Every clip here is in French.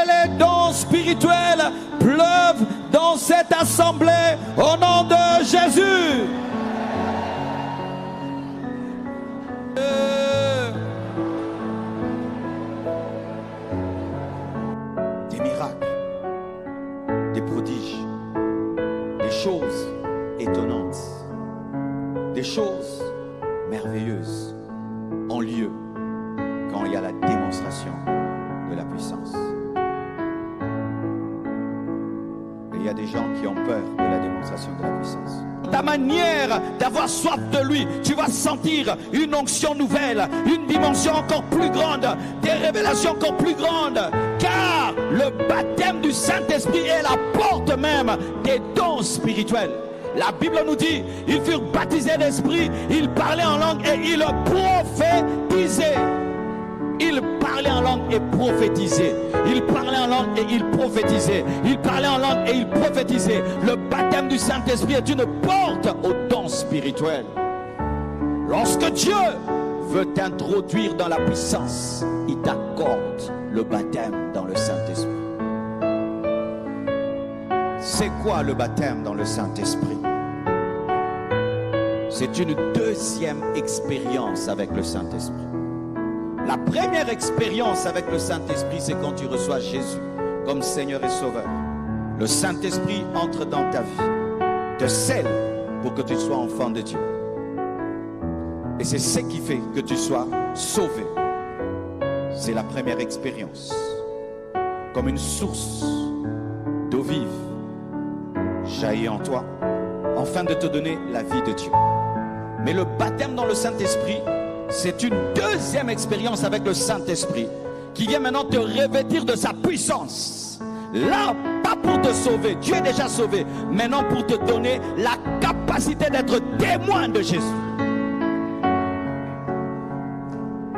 les dons spirituels pleuvent dans cette assemblée au nom de Jésus. Des miracles, des prodiges, des choses étonnantes, des choses merveilleuses ont lieu quand il y a la démonstration de la puissance. Et il y a des gens qui ont peur de la démonstration de la puissance. Ta manière d'avoir soif de lui, tu vas sentir une onction nouvelle, une dimension encore plus grande, des révélations encore plus grandes, car le baptême du Saint-Esprit est la porte même des dons spirituels. La Bible nous dit, ils furent baptisés d'esprit, ils parlaient en langue et ils prophétisaient. Ils parlaient en langue et prophétisaient. Ils parlaient en langue et ils prophétisaient. Ils parlaient en langue et ils prophétisaient. Le baptême du Saint-Esprit est une porte aux dons spirituels. Lorsque Dieu veut t'introduire dans la puissance, il t'accorde le baptême dans le Saint-Esprit. C'est quoi le baptême dans le Saint-Esprit? C'est une deuxième expérience avec le Saint-Esprit. La première expérience avec le Saint-Esprit, c'est quand tu reçois Jésus comme Seigneur et Sauveur. Le Saint-Esprit entre dans ta vie, te scelle pour que tu sois enfant de Dieu. Et c'est ce qui fait que tu sois sauvé. C'est la première expérience. Comme une source d'eau vive jaillit en toi, afin de te donner la vie de Dieu. Mais le baptême dans le Saint-Esprit, c'est une deuxième expérience avec le Saint-Esprit qui vient maintenant te revêtir de sa puissance. Là, pas pour te sauver, tu es déjà sauvé, maintenant pour te donner la capacité d'être témoin de Jésus.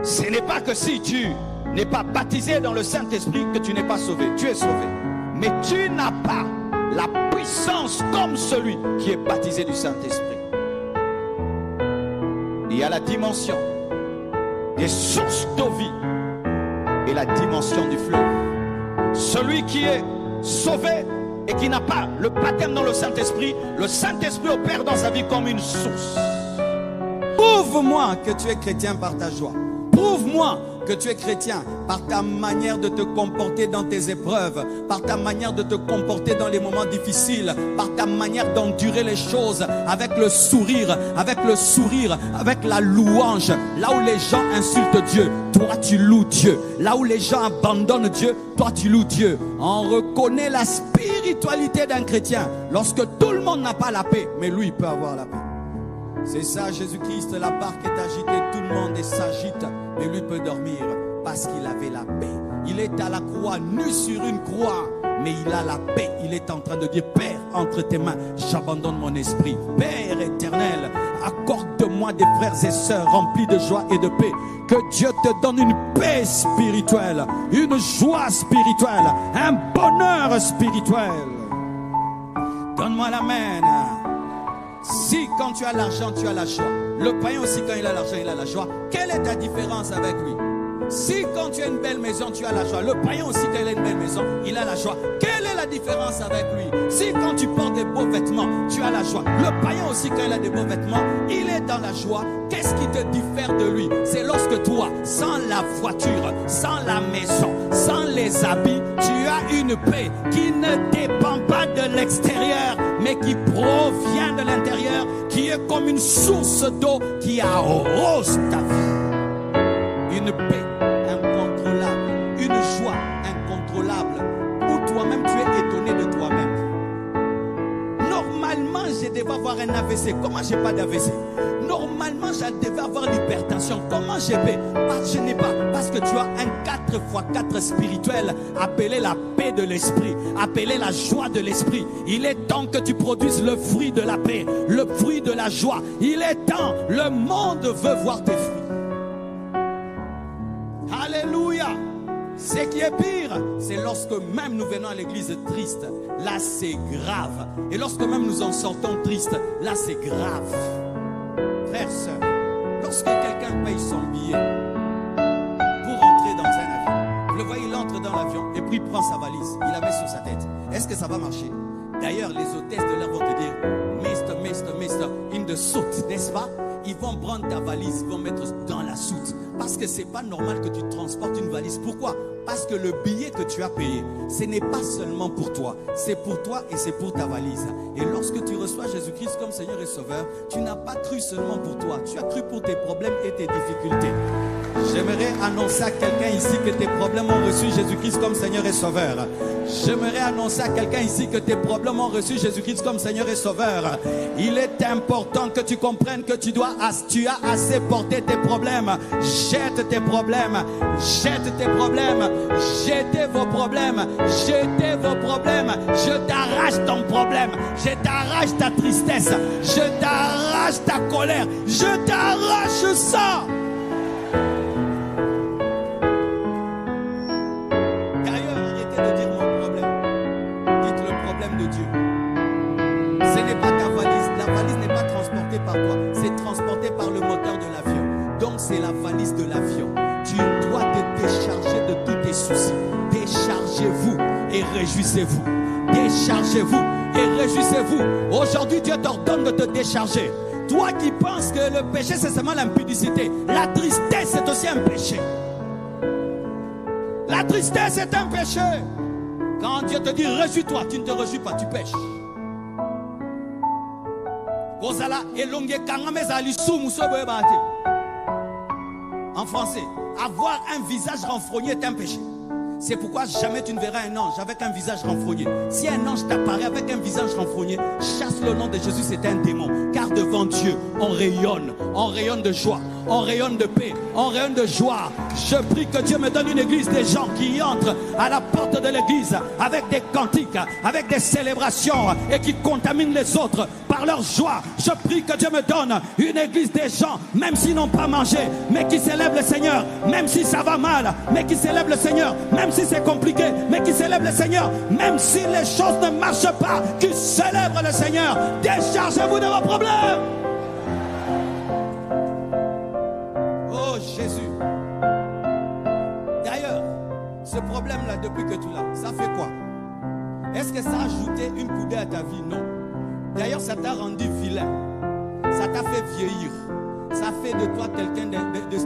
Ce n'est pas que si tu n'es pas baptisé dans le Saint-Esprit que tu n'es pas sauvé, tu es sauvé. Mais tu n'as pas la puissance comme celui qui est baptisé du Saint-Esprit. Il y a la dimension des sources d'eau vie et la dimension du fleuve. Celui qui est sauvé et qui n'a pas le baptême dans le Saint-Esprit opère dans sa vie comme une source. Prouve-moi que tu es chrétien par ta joie. Prouve-moi que tu es chrétien par ta manière de te comporter dans tes épreuves, par ta manière de te comporter dans les moments difficiles, par ta manière d'endurer les choses avec le sourire, avec la louange. Là où les gens insultent Dieu, toi tu loues Dieu. Là où les gens abandonnent Dieu, toi tu loues Dieu. On reconnaît la spiritualité d'un chrétien lorsque tout le monde n'a pas la paix, mais lui il peut avoir la paix. C'est ça Jésus-Christ, la barque est agitée, tout le monde s'agite, mais lui peut dormir parce qu'il avait la paix. Il est à la croix, nu sur une croix, mais il a la paix. Il est en train de dire, Père, entre tes mains, j'abandonne mon esprit. Père éternel, accorde-moi des frères et sœurs remplis de joie et de paix. Que Dieu te donne une paix spirituelle, une joie spirituelle, un bonheur spirituel. Donne-moi la main. Si quand tu as l'argent, tu as la joie. Le païen aussi quand il a l'argent, il a la joie. Quelle est ta différence avec lui? Si quand tu as une belle maison, tu as la joie. Le païen aussi quand il a une belle maison, il a la joie. Quelle est la différence avec lui? Si quand tu portes des beaux vêtements, tu as la joie. Le païen aussi quand il a des beaux vêtements, il est dans la joie. Qu'est-ce qui te diffère de lui? C'est lorsque toi, sans la voiture, sans la maison, sans les habits, tu as une paix qui ne dépend pas de l'extérieur, mais qui provient de l'intérieur, qui est comme une source d'eau qui arrose ta vie. Une paix incontrôlable, une joie incontrôlable, où toi-même tu es étonné de toi-même. Normalement, je devais avoir un AVC. Comment j'ai pas d'AVC? Normalement, je devais avoir l'hypertension. Comment j'ai fait? Je n'ai pas. Parce que tu as un 4x4 spirituel appelé la paix de l'esprit, appelé la joie de l'esprit. Il est temps que tu produises le fruit de la paix, le fruit de la joie. Il est temps. Le monde veut voir tes fruits. Alléluia. Ce qui est pire, c'est lorsque même nous venons à l'église triste. Là, c'est grave. Et lorsque même nous en sortons tristes, là, c'est grave. Frères, sœurs, lorsque quelqu'un paye son billet pour entrer dans un avion, vous le voyez, il entre dans l'avion et puis prend sa valise, il la met sur sa tête. Est-ce que ça va marcher? D'ailleurs, les hôtesses de l'air vont te dire, Mister, in the suit, n'est-ce pas? Ils vont prendre ta valise, ils vont mettre dans la soute. Parce que c'est pas normal que tu transportes une valise. Pourquoi? Parce que le billet que tu as payé, ce n'est pas seulement pour toi. C'est pour toi et c'est pour ta valise. Et lorsque tu reçois Jésus-Christ comme Seigneur et Sauveur, tu n'as pas cru seulement pour toi. Tu as cru pour tes problèmes et tes difficultés. J'aimerais annoncer à quelqu'un ici que tes problèmes ont reçu Jésus-Christ comme Seigneur et Sauveur. J'aimerais annoncer à quelqu'un ici que tes problèmes ont reçu Jésus-Christ comme Seigneur et Sauveur. Il est important que tu comprennes que tu as assez porté tes problèmes. Jette tes problèmes. Jette tes problèmes. Jetez vos problèmes. Jetez vos problèmes. Je t'arrache ton problème. Je t'arrache ta tristesse. Je t'arrache ta colère. Je t'arrache ça. C'est la valise de l'avion. Tu dois te décharger de tous tes soucis. Déchargez-vous et réjouissez-vous. Déchargez-vous et réjouissez-vous. Aujourd'hui, Dieu t'ordonne de te décharger. Toi qui penses que le péché, c'est seulement l'impudicité. La tristesse, c'est aussi un péché. La tristesse est un péché. Quand Dieu te dit réjouis-toi, tu ne te réjouis pas, tu pêches. En français, avoir un visage renfrogné est un péché. C'est pourquoi jamais tu ne verras un ange avec un visage renfrogné. Si un ange t'apparaît avec un visage renfrogné, chasse le nom de Jésus, c'est un démon. Car devant Dieu, on rayonne de joie, on rayonne de paix, on rayonne de joie. Je prie que Dieu me donne une église des gens qui entrent à la porte de l'église avec des cantiques, avec des célébrations et qui contaminent les autres par leur joie. Je prie que Dieu me donne une église des gens, même s'ils n'ont pas mangé, mais qui célèbrent le Seigneur, même si ça va mal, mais qui célèbrent le Seigneur, même si c'est compliqué, mais qui célèbrent le Seigneur, même si les choses ne marchent pas, qui célèbrent le Seigneur. Déchargez-vous de vos problèmes. Oh Jésus. D'ailleurs, ce problème-là, depuis que tu l'as, ça fait quoi? Est-ce que ça a ajouté une coudée à ta vie? Non. D'ailleurs, ça t'a rendu vilain. Ça t'a fait vieillir. Ça fait de toi quelqu'un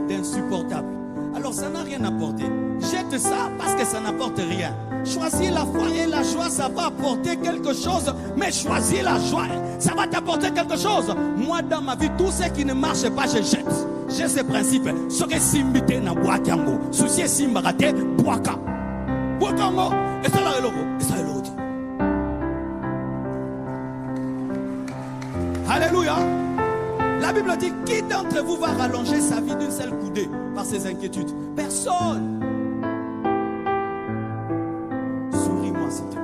d'insupportable. Alors, ça n'a rien apporté. Jette ça parce que ça n'apporte rien. Choisis la foi et la joie, ça va apporter quelque chose. Mais choisis la joie, ça va t'apporter quelque chose. Moi, dans ma vie, tout ce qui ne marche pas, je jette. J'ai ce principe. Ce que simbité na boakango, souci simbarate boaka. Boakango, et ça là est logo, et ça est logo. Alléluia. La Bible dit, qui d'entre vous va rallonger sa vie d'une seule coudée par ses inquiétudes? Personne. Souris-moi s'il te plaît.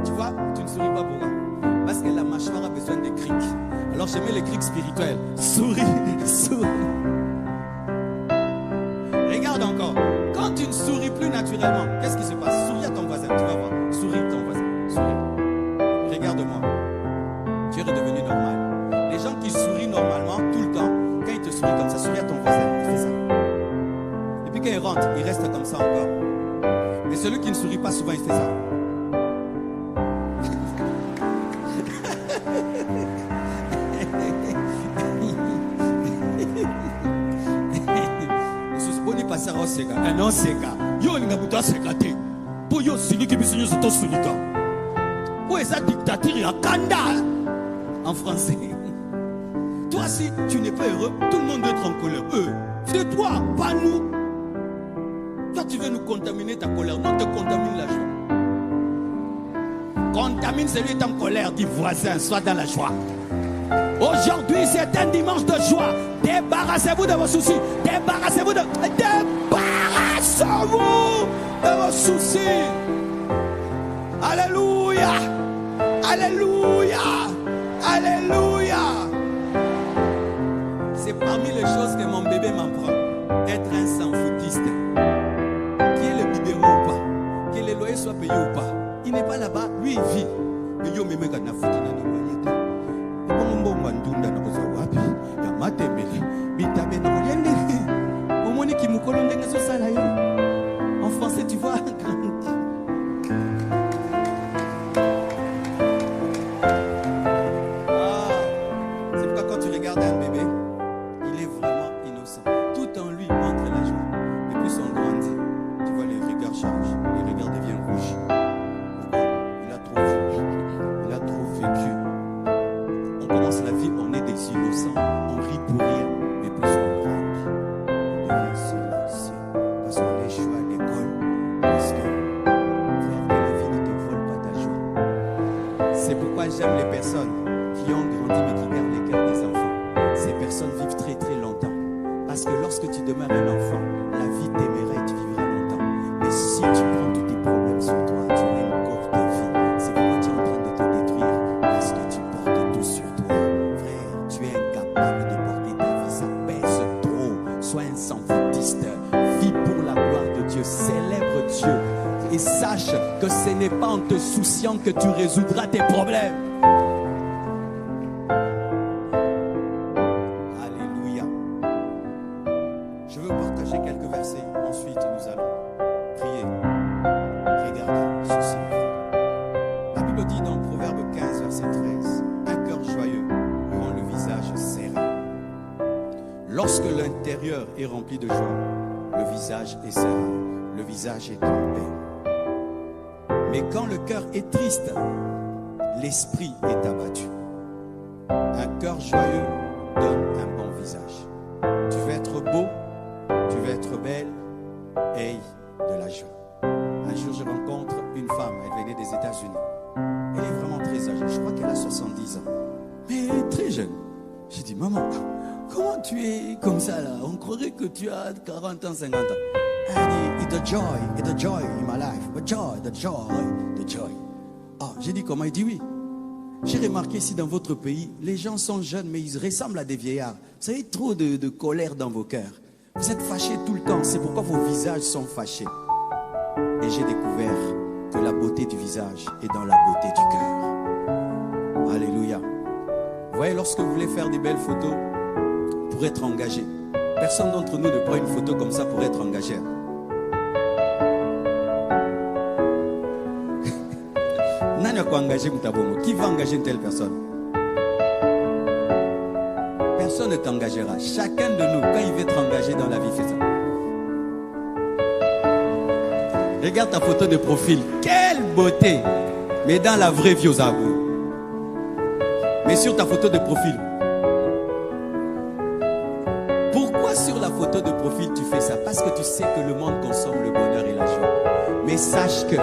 Tu vois, tu ne souris pas pourquoi? Parce que la mâchoire a besoin de crics. Alors je mets les crics spirituels. Souris, souris. Regarde encore. Quand tu ne souris plus naturellement, qu'est-ce qui se passe? Souris à ton voisin, tu vas voir. Souris ton voisin. Souris. Regarde-moi. Tu es redevenu normal. Les gens qui sourient normalement tout le temps, quand ils te sourient comme ça, souris à ton voisin, il fait ça. Et puis quand il rentre, il reste comme ça encore. Mais celui qui ne sourit pas souvent, il fait ça. Non, c'est gars. Yo, il n'a pas de pour yo, celui qui peut se tourner. Où est sa dictature à Kanda? En français. Toi, si tu n'es pas heureux, tout le monde doit être en colère. C'est toi, pas nous. Toi, tu veux nous contaminer ta colère. Non, te contamine la joie. Contamine celui qui est en colère, dit voisin, sois dans la joie. Aujourd'hui, c'est un dimanche de joie. Débarrassez-vous de vos soucis. Débarrassez-vous de vos soucis. Alléluia. Alléluia. Alléluia. C'est parmi les choses que mon bébé m'apprend. Être un sans-foutiste. Qu'il y ait le biberon ou pas, que les loyers soient payés ou pas. Il n'est pas là-bas, lui il vit. Mais yo meme kana fouti na loyer. Et bon mbongo ndunda na koza wapi. Ya matembele. Bitabe na koyende. Omoni ki mukolo ndenge so sala yo. En français danser, tu vois. C'est pourquoi quand tu regardes un bébé, il est vraiment innocent. Tout en lui montre la joie. Et plus on grandit, tu vois, les regards changent, les regards deviennent rouges. Pourquoi? Il a trop vu, il a trop vécu. On commence la vie, on est des innocents, on rit pour rien. Mais plus on grandit, on devient silencieux. Parce qu'on échoue à l'école. Parce que, frère, que la vie ne te vole pas ta joie. C'est pourquoi j'aime les personnes qui ont grandi mais qui gardent les cœurs des enfants. Ces personnes vivent très très longtemps. Parce que lorsque tu demeures un enfant, la vie t'aimera et tu vivras longtemps. Mais si tu prends tous tes problèmes sur toi, tu auras une courte vie. C'est pourquoi tu es en train de te détruire. Parce que tu portes tout sur toi. Frère, tu es incapable de porter ta vie. Ça pèse trop. Sois un sans-foutiste. Vis pour la gloire de Dieu. Célèbre Dieu. Et sache que ce n'est pas en te souciant que tu résoudras tes problèmes. Alléluia. Je veux partager quelques versets. Ensuite, nous allons prier. Regardez ceci. La Bible dit dans Proverbe 15, verset 13, un cœur joyeux rend le visage serein. Lorsque l'intérieur est rempli de joie, le visage est serein, le visage est en paix. Mais quand le cœur est triste, l'esprit est abattu. Un cœur joyeux donne un bon visage. Tu veux être beau, tu veux être belle, aie de la joie. Un jour, je rencontre une femme, elle venait des États-Unis. Elle est vraiment très âgée, je crois qu'elle a 70 ans. Mais elle est très jeune. J'ai dit, maman, comment tu es comme ça là? On croirait que tu as 40 ans, 50 ans. Elle dit, it's the joy in my life. The joy. Ah, j'ai dit comment? Il dit oui. J'ai remarqué ici dans votre pays, les gens sont jeunes, mais ils ressemblent à des vieillards. Vous avez trop de colère dans vos cœurs. Vous êtes fâchés tout le temps, c'est pourquoi vos visages sont fâchés. Et j'ai découvert que la beauté du visage est dans la beauté du cœur. Alléluia. Vous voyez, lorsque vous voulez faire des belles photos pour être engagé, personne d'entre nous ne prend une photo comme ça pour être engagé. Qui va engager une telle personne? Personne ne t'engagera. Chacun de nous, quand il veut être engagé dans la vie, fait ça. Regarde ta photo de profil. Quelle beauté! Mais dans la vraie vie aux arbres. Mais sur ta photo de profil. Pourquoi sur la photo de profil tu fais ça? Parce que tu sais que le monde consomme le bonheur et la joie. Mais sache que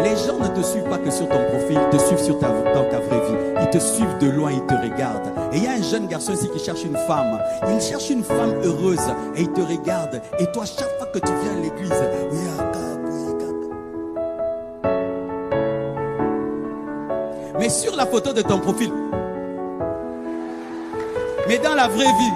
les gens ne te suivent pas que sur ton profil, ils te suivent dans ta vraie vie. Ils te suivent de loin, ils te regardent. Et il y a un jeune garçon ici qui cherche une femme. Il cherche une femme heureuse et il te regarde. Et toi, chaque fois que tu viens à l'église, mais sur la photo de ton profil, mais dans la vraie vie,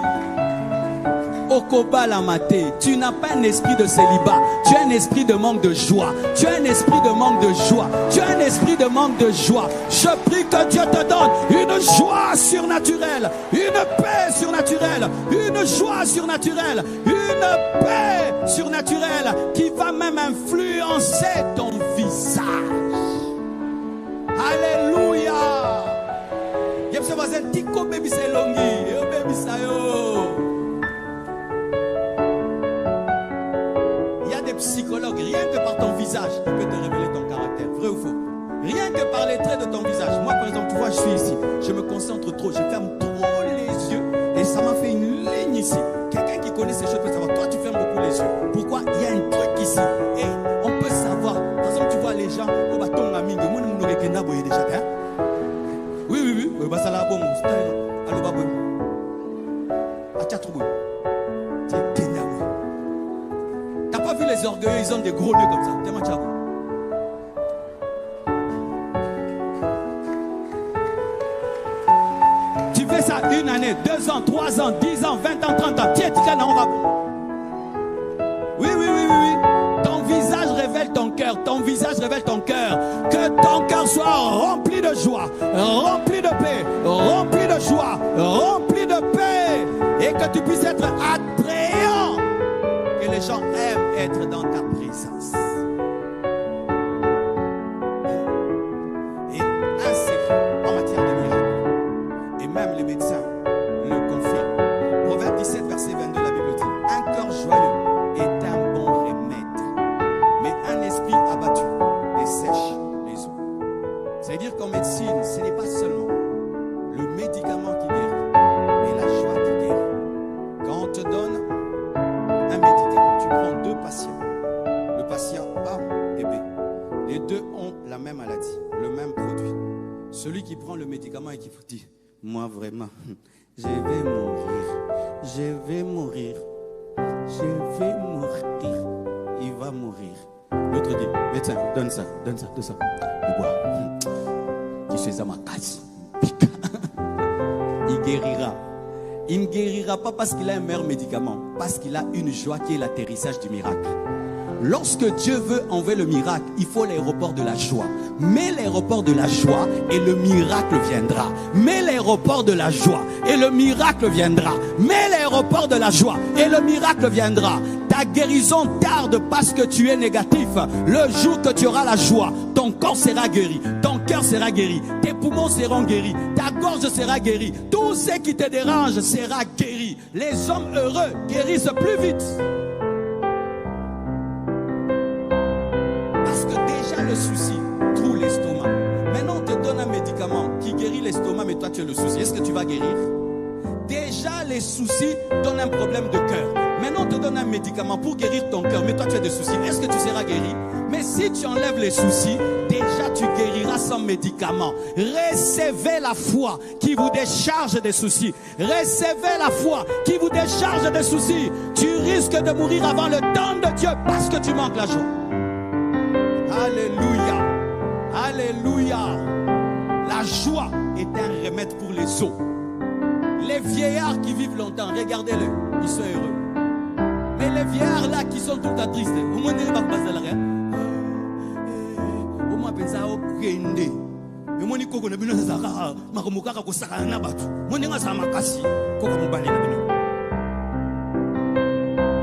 Okoba la maté, tu n'as pas un esprit de célibat, tu as un esprit de manque de joie, tu as un esprit de manque de joie, tu as un esprit de manque de joie. Je prie que Dieu te donne une joie surnaturelle, une paix surnaturelle, une joie surnaturelle, une paix surnaturelle qui va même influencer ton visage. Alléluia. Il y a des psychologues, rien que par ton visage, il peut te révéler ton caractère, vrai ou faux? Rien que par les traits de ton visage. Moi par exemple, tu vois, je suis ici, je me concentre trop, je ferme trop les yeux et ça m'a fait une ligne ici. Quelqu'un qui connaît ces choses peut savoir. Toi tu fermes beaucoup les yeux. Pourquoi? Il y a un truc ici et on peut savoir. Par exemple, tu vois les gens au bâton ami de mon déjà. Oui, bah ça l'a bon. Allô babou. T'as pas vu les orgueilleux, ils ont des gros nœuds comme ça. Tellement tchabo. Tu fais ça 1 année, 2 ans, 3 ans, 10 ans, 20 ans, 30 ans. Tiens, on va. Oui. Ton visage révèle ton cœur. Ton visage révèle ton cœur. Que ton cœur soit rempli de joie, rempli de paix, rempli de joie, rempli de paix. Et que tu puisses être attrayant. Que les gens aiment être dans ta présence. A et B. Les deux ont la même maladie, le même produit. Celui qui prend le médicament et qui vous dit, moi vraiment, je vais mourir, je vais mourir, je vais mourir, il va mourir. L'autre dit, médecin, donne ça. Il boit. Qui fait ça ma casse. Il guérira. Il ne guérira pas parce qu'il a un meilleur médicament, parce qu'il a une joie qui est l'atterrissage du miracle. Lorsque Dieu veut enlever le miracle, il faut l'aéroport de la joie. Mets l'aéroport de la joie et le miracle viendra. Mets l'aéroport de la joie et le miracle viendra. Mets l'aéroport de la joie et le miracle viendra. Ta guérison tarde parce que tu es négatif. Le jour que tu auras la joie, ton corps sera guéri, ton cœur sera guéri, tes poumons seront guéris, ta gorge sera guérie, tout ce qui te dérange sera guéri. Les hommes heureux guérissent plus vite. Parce que déjà le souci trouve l'estomac. Maintenant on te donne un médicament qui guérit l'estomac, mais toi tu as le souci. Est-ce que tu vas guérir? Déjà les soucis donnent un problème de cœur. Maintenant on te donne un médicament pour guérir ton cœur, mais toi tu as des soucis. Est-ce que tu seras guéri? Mais si tu enlèves les soucis, déjà tu guériras sans médicament. Recevez la foi qui vous décharge des soucis. Recevez la foi qui vous décharge des soucis. Tu risques de mourir avant le temps de Dieu parce que tu manques la joie. Alléluia. Alléluia. La joie est un remède pour les os. Les vieillards qui vivent longtemps, regardez-les, ils sont heureux. Mais les vieillards là qui sont tout le temps tristes, au moins ils ne vont pas passer là. Au moins ils vont kende. Au moins ils vont kende.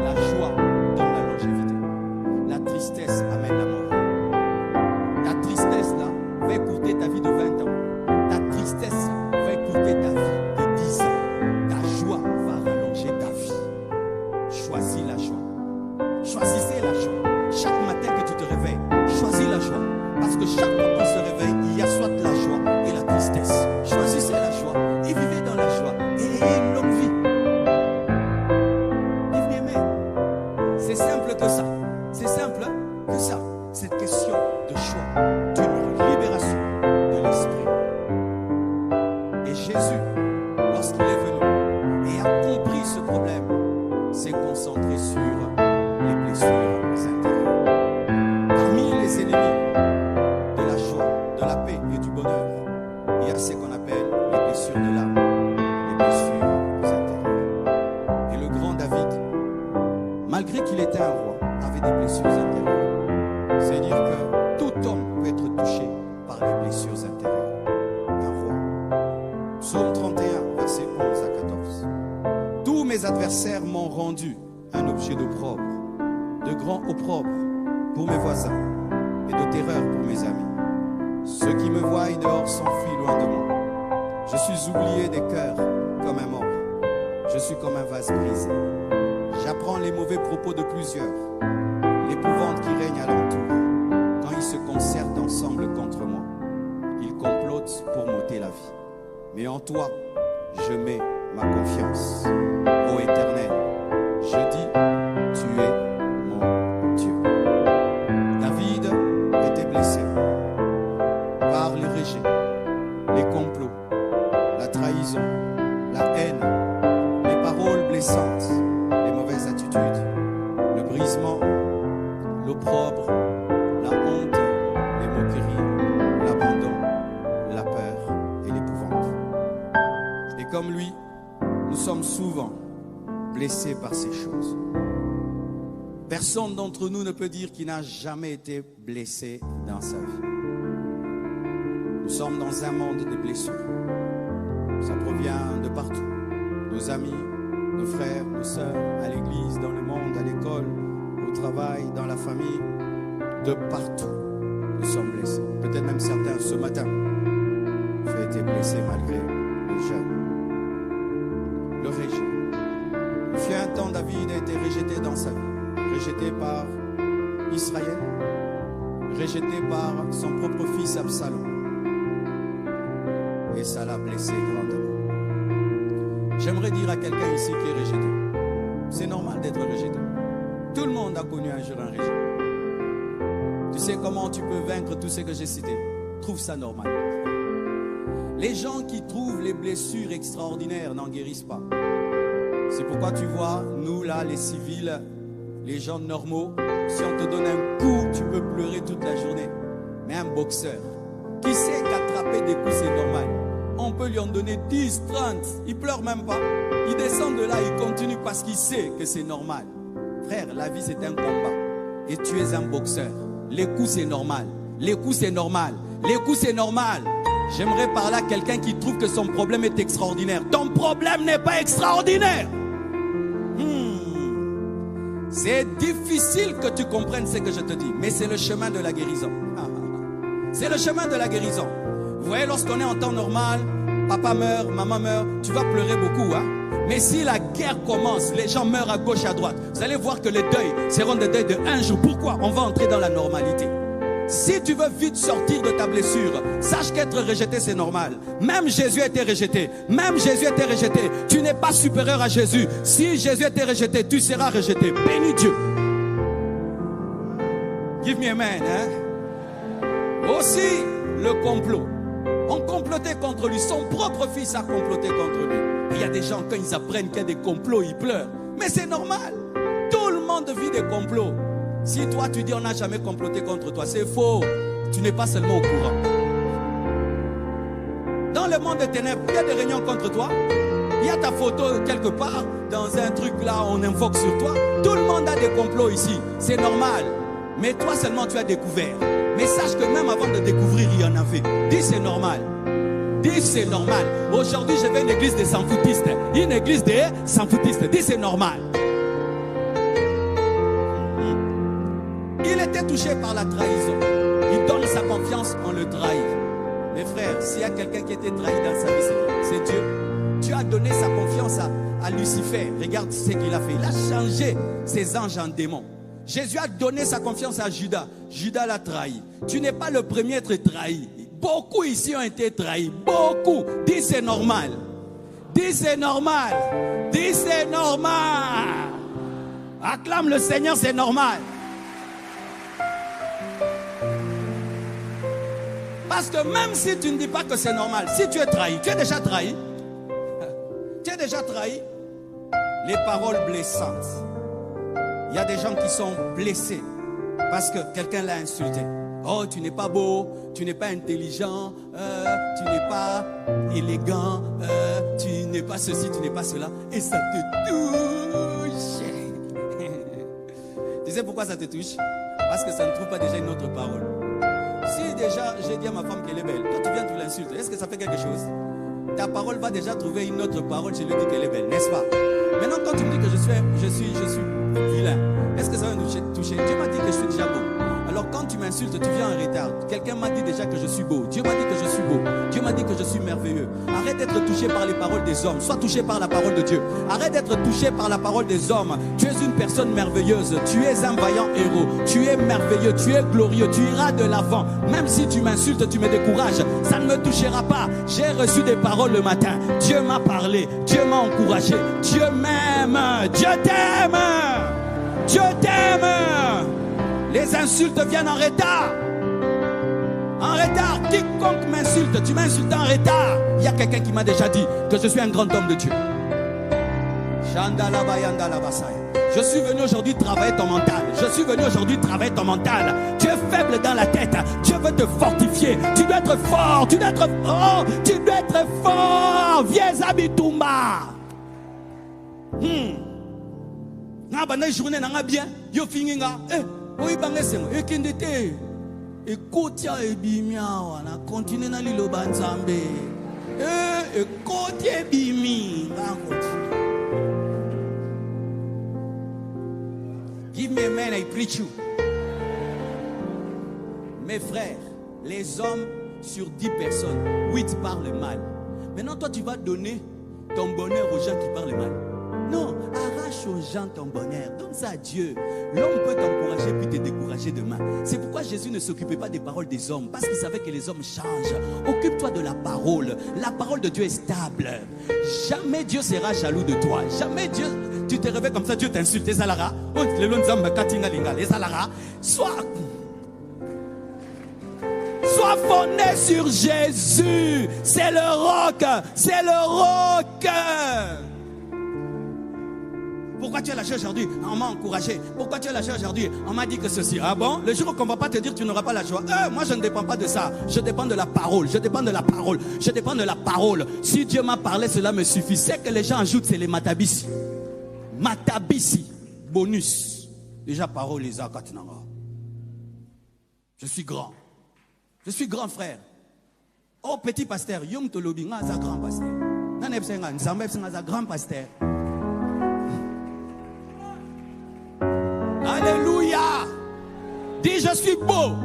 La joie donne la longévité. La tristesse amène la mort. Ta tristesse là va écourter ta vie de 20 ans. Ta tristesse va écourter ta vie de 10 ans. Ta joie va rallonger ta vie. Choisis la joie. Choisissez la joie. Chaque matin que tu te réveilles, choisis la joie. Parce que chaque fois qu'on se réveille, il y a soit la joie et la tristesse. Choisissez la joie et vivez dans la joie. Et ayez une longue vie. Bien-aimés, c'est simple que ça. C'est simple que ça. Cette question de choix, d'une libération de l'esprit. Et Jésus, lorsqu'il est venu et a compris ce problème, s'est concentré sur les blessures intérieures. Parmi les ennemis de la joie, de la paix et du bonheur, il y a ce qu'on appelle les blessures de l'âme, les blessures intérieures. Et le grand David, malgré qu'il était un roi, avait des blessures intérieures. C'est dire que tout homme peut être touché par les blessures intérieures. Un roi. Psaume 31, versets 11 à 14. Tous mes adversaires m'ont rendu un objet d'opprobre, de grand opprobre pour mes voisins et de terreur pour mes amis. Ceux qui me voient dehors s'enfuient loin de moi. Je suis oublié des cœurs comme un mort. Je suis comme un vase brisé. J'apprends les mauvais propos de plusieurs, l'épouvante qui règne alentour. Quand ils se concertent ensemble contre moi, ils complotent pour m'ôter la vie. Mais en toi, je mets ma confiance. Ô Éternel, je dis, tu es mon Dieu. David était blessé par le rejet, les complots, la trahison, la haine, les paroles blessantes, les mauvaises attitudes, le brisement, l'opprobre, la honte, les moqueries, l'abandon, la peur et l'épouvante. Et comme lui, nous sommes souvent blessés par ces choses. Personne d'entre nous ne peut dire qu'il n'a jamais été blessé dans sa vie. Nous sommes dans un monde de blessures. Ça provient de partout. Nos amis, nos frères, nos sœurs, à l'église, dans le monde, à l'école, au travail, dans la famille. De partout, nous sommes blessés. Peut-être même certains ce matin. Vous avez été blessés malgré le jeûne. Le rejet. Il fut un temps, David a été rejeté dans sa vie. Rejeté par Israël. Rejeté par son propre fils Absalom. Et ça l'a blessé grandement. J'aimerais dire à quelqu'un ici qui est rejeté. C'est normal d'être rejeté. Tout le monde a connu un jour un rejet. Tu sais comment tu peux vaincre tout ce que j'ai cité? Trouve ça normal. Les gens qui trouvent les blessures extraordinaires n'en guérissent pas. C'est pourquoi tu vois, nous là, les civils, les gens normaux, si on te donne un coup, tu peux pleurer toute la journée. Mais un boxeur, qui sait qu'attraper des coups c'est normal, on peut lui en donner 10, 30, il pleure même pas. Il descend de là, il continue parce qu'il sait que c'est normal. Frère, la vie c'est un combat. Et tu es un boxeur. Les coups c'est normal. Les coups c'est normal. Les coups c'est normal. J'aimerais parler à quelqu'un qui trouve que son problème est extraordinaire. Ton problème n'est pas extraordinaire. C'est difficile que tu comprennes ce que je te dis, mais c'est le chemin de la guérison. C'est le chemin de la guérison. Vous voyez, lorsqu'on est en temps normal, papa meurt, maman meurt, tu vas pleurer beaucoup, hein? Mais si la guerre commence, les gens meurent à gauche et à droite, vous allez voir que les deuils seront des deuils de un jour. Pourquoi? On va entrer dans la normalité. Si tu veux vite sortir de ta blessure, sache qu'être rejeté c'est normal. Même Jésus a été rejeté. Même Jésus a été rejeté. Tu n'es pas supérieur à Jésus. Si Jésus a été rejeté, tu seras rejeté. Bénis Dieu. Give me amen, hein? Aussi le complot. On complotait contre lui. Son propre fils a comploté contre lui. Et il y a des gens, quand ils apprennent qu'il y a des complots, ils pleurent. Mais c'est normal. Tout le monde vit des complots. Si toi tu dis on n'a jamais comploté contre toi, c'est faux. Tu n'es pas seulement au courant. Dans le monde des ténèbres, il y a des réunions contre toi. Il y a ta photo quelque part, dans un truc là, on invoque sur toi. Tout le monde a des complots ici. C'est normal. Mais toi seulement tu as découvert. Mais sache que même avant de découvrir, il y en avait. Dis c'est normal. Dis c'est normal. Aujourd'hui je vais à une église des sans-foutistes. Une église des sans-foutistes. Dis c'est normal. Il était touché par la trahison. Il donne sa confiance, on le trahit. Mes frères, s'il y a quelqu'un qui était trahi dans sa vie, c'est Dieu. Dieu a donné sa confiance à Lucifer. Regarde ce qu'il a fait. Il a changé ses anges en démons. Jésus a donné sa confiance à Judas. Judas l'a trahi. Tu n'es pas le premier à être trahi. Beaucoup ici ont été trahis. Beaucoup. Dis c'est normal. Dis c'est normal. Dis c'est normal. Acclame le Seigneur, c'est normal. Parce que même si tu ne dis pas que c'est normal, si tu es trahi, tu es déjà trahi. Tu es déjà trahi. Les paroles blessantes. Il y a des gens qui sont blessés parce que quelqu'un l'a insulté. Oh, tu n'es pas beau, tu n'es pas intelligent, tu n'es pas élégant, tu n'es pas ceci, tu n'es pas cela. Et ça te touche. Tu sais pourquoi ça te touche? Parce que ça ne trouve pas déjà une autre parole. Si déjà j'ai dit à ma femme qu'elle est belle, toi tu viens, tu l'insultes, est-ce que ça fait quelque chose? Ta parole va déjà trouver une autre parole, je lui dis qu'elle est belle, n'est-ce pas? Maintenant quand tu me dis que je suis vilain, est-ce que ça va nous toucher? Dieu m'a dit que je suis déjà beau. Alors quand tu m'insultes, tu viens en retard. Quelqu'un m'a dit déjà que je suis beau. Dieu m'a dit que je suis beau. Dieu m'a dit que je suis merveilleux. Arrête d'être touché par les paroles des hommes. Sois touché par la parole de Dieu. Arrête d'être touché par la parole des hommes. Tu es une personne merveilleuse. Tu es un vaillant héros. Tu es merveilleux. Tu es glorieux. Tu iras de l'avant. Même si tu m'insultes, tu me décourages. Ça ne me touchera pas. J'ai reçu des paroles le matin. Dieu m'a parlé. Dieu m'a encouragé. Dieu m'aime. Dieu t'aime. Dieu t'aime. Les insultes viennent en retard. En retard. Quiconque m'insulte, tu m'insultes en retard. Il y a quelqu'un qui m'a déjà dit que je suis un grand homme de Dieu. Je suis venu aujourd'hui travailler ton mental. Je suis venu aujourd'hui travailler ton mental. Tu es faible dans la tête. Dieu veut te fortifier. Tu dois être fort. Tu dois être fort. Tu dois être fort. Viens Abitumba. Na bana journée na bien. Yo finginga. Oui, ekindete ekotia ebimia wana continue na liloba nzambe ekotia ebimi. Give me amen, I preach you. Mes frères, les hommes sur 10 personnes, 8 parlent mal. Maintenant toi tu vas donner ton bonheur aux gens qui parlent mal. Non, arrache aux gens ton bonheur, donne ça à Dieu. L'homme peut t'encourager puis te décourager demain. C'est pourquoi Jésus ne s'occupait pas des paroles des hommes, parce qu'il savait que les hommes changent. Occupe-toi de la parole. La parole de Dieu est stable. Jamais Dieu sera jaloux de toi. Jamais Dieu, tu te réveilles comme ça, Dieu t'insulte. Sois. sois fondé sur Jésus. C'est le roc. C'est le roc. Pourquoi tu es lâché aujourd'hui? On m'a encouragé. Pourquoi tu es lâché aujourd'hui? On m'a dit que ceci. Ah bon? Le jour qu'on ne va pas te dire, tu n'auras pas la joie. Moi, je ne dépends pas de ça. Je dépends de la parole. Je dépends de la parole. Je dépends de la parole. Si Dieu m'a parlé, cela me suffit. C'est que les gens ajoutent, c'est les matabisi. Matabisi. Bonus. Déjà, parole, les akatinanga. Je suis grand. Je suis grand frère. Oh, petit pasteur. Yom tolobi, nga za grand pasteur. Naneb senga, nzambeb senga za grand pasteur. Alléluia. Dis, je suis beau.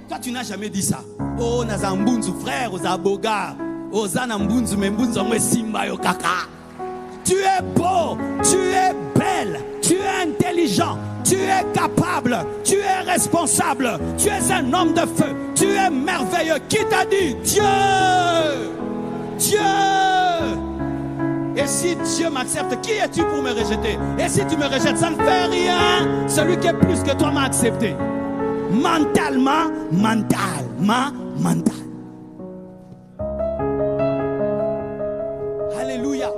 Toi, tu n'as jamais dit ça. Oh, Nazambunzu, frère, Ozaboga. Oh, Zanambunzu, Membunzu, Simba, Kaka. Tu es beau. Tu es belle. Tu es intelligent. Tu es capable. Tu es responsable. Tu es un homme de feu. Tu es merveilleux. Qui t'a dit? Dieu. Dieu. Et si Dieu m'accepte, qui es-tu pour me rejeter? Et si tu me rejettes, ça ne fait rien. Celui qui est plus que toi m'a accepté. Mentalement, mental. Alléluia.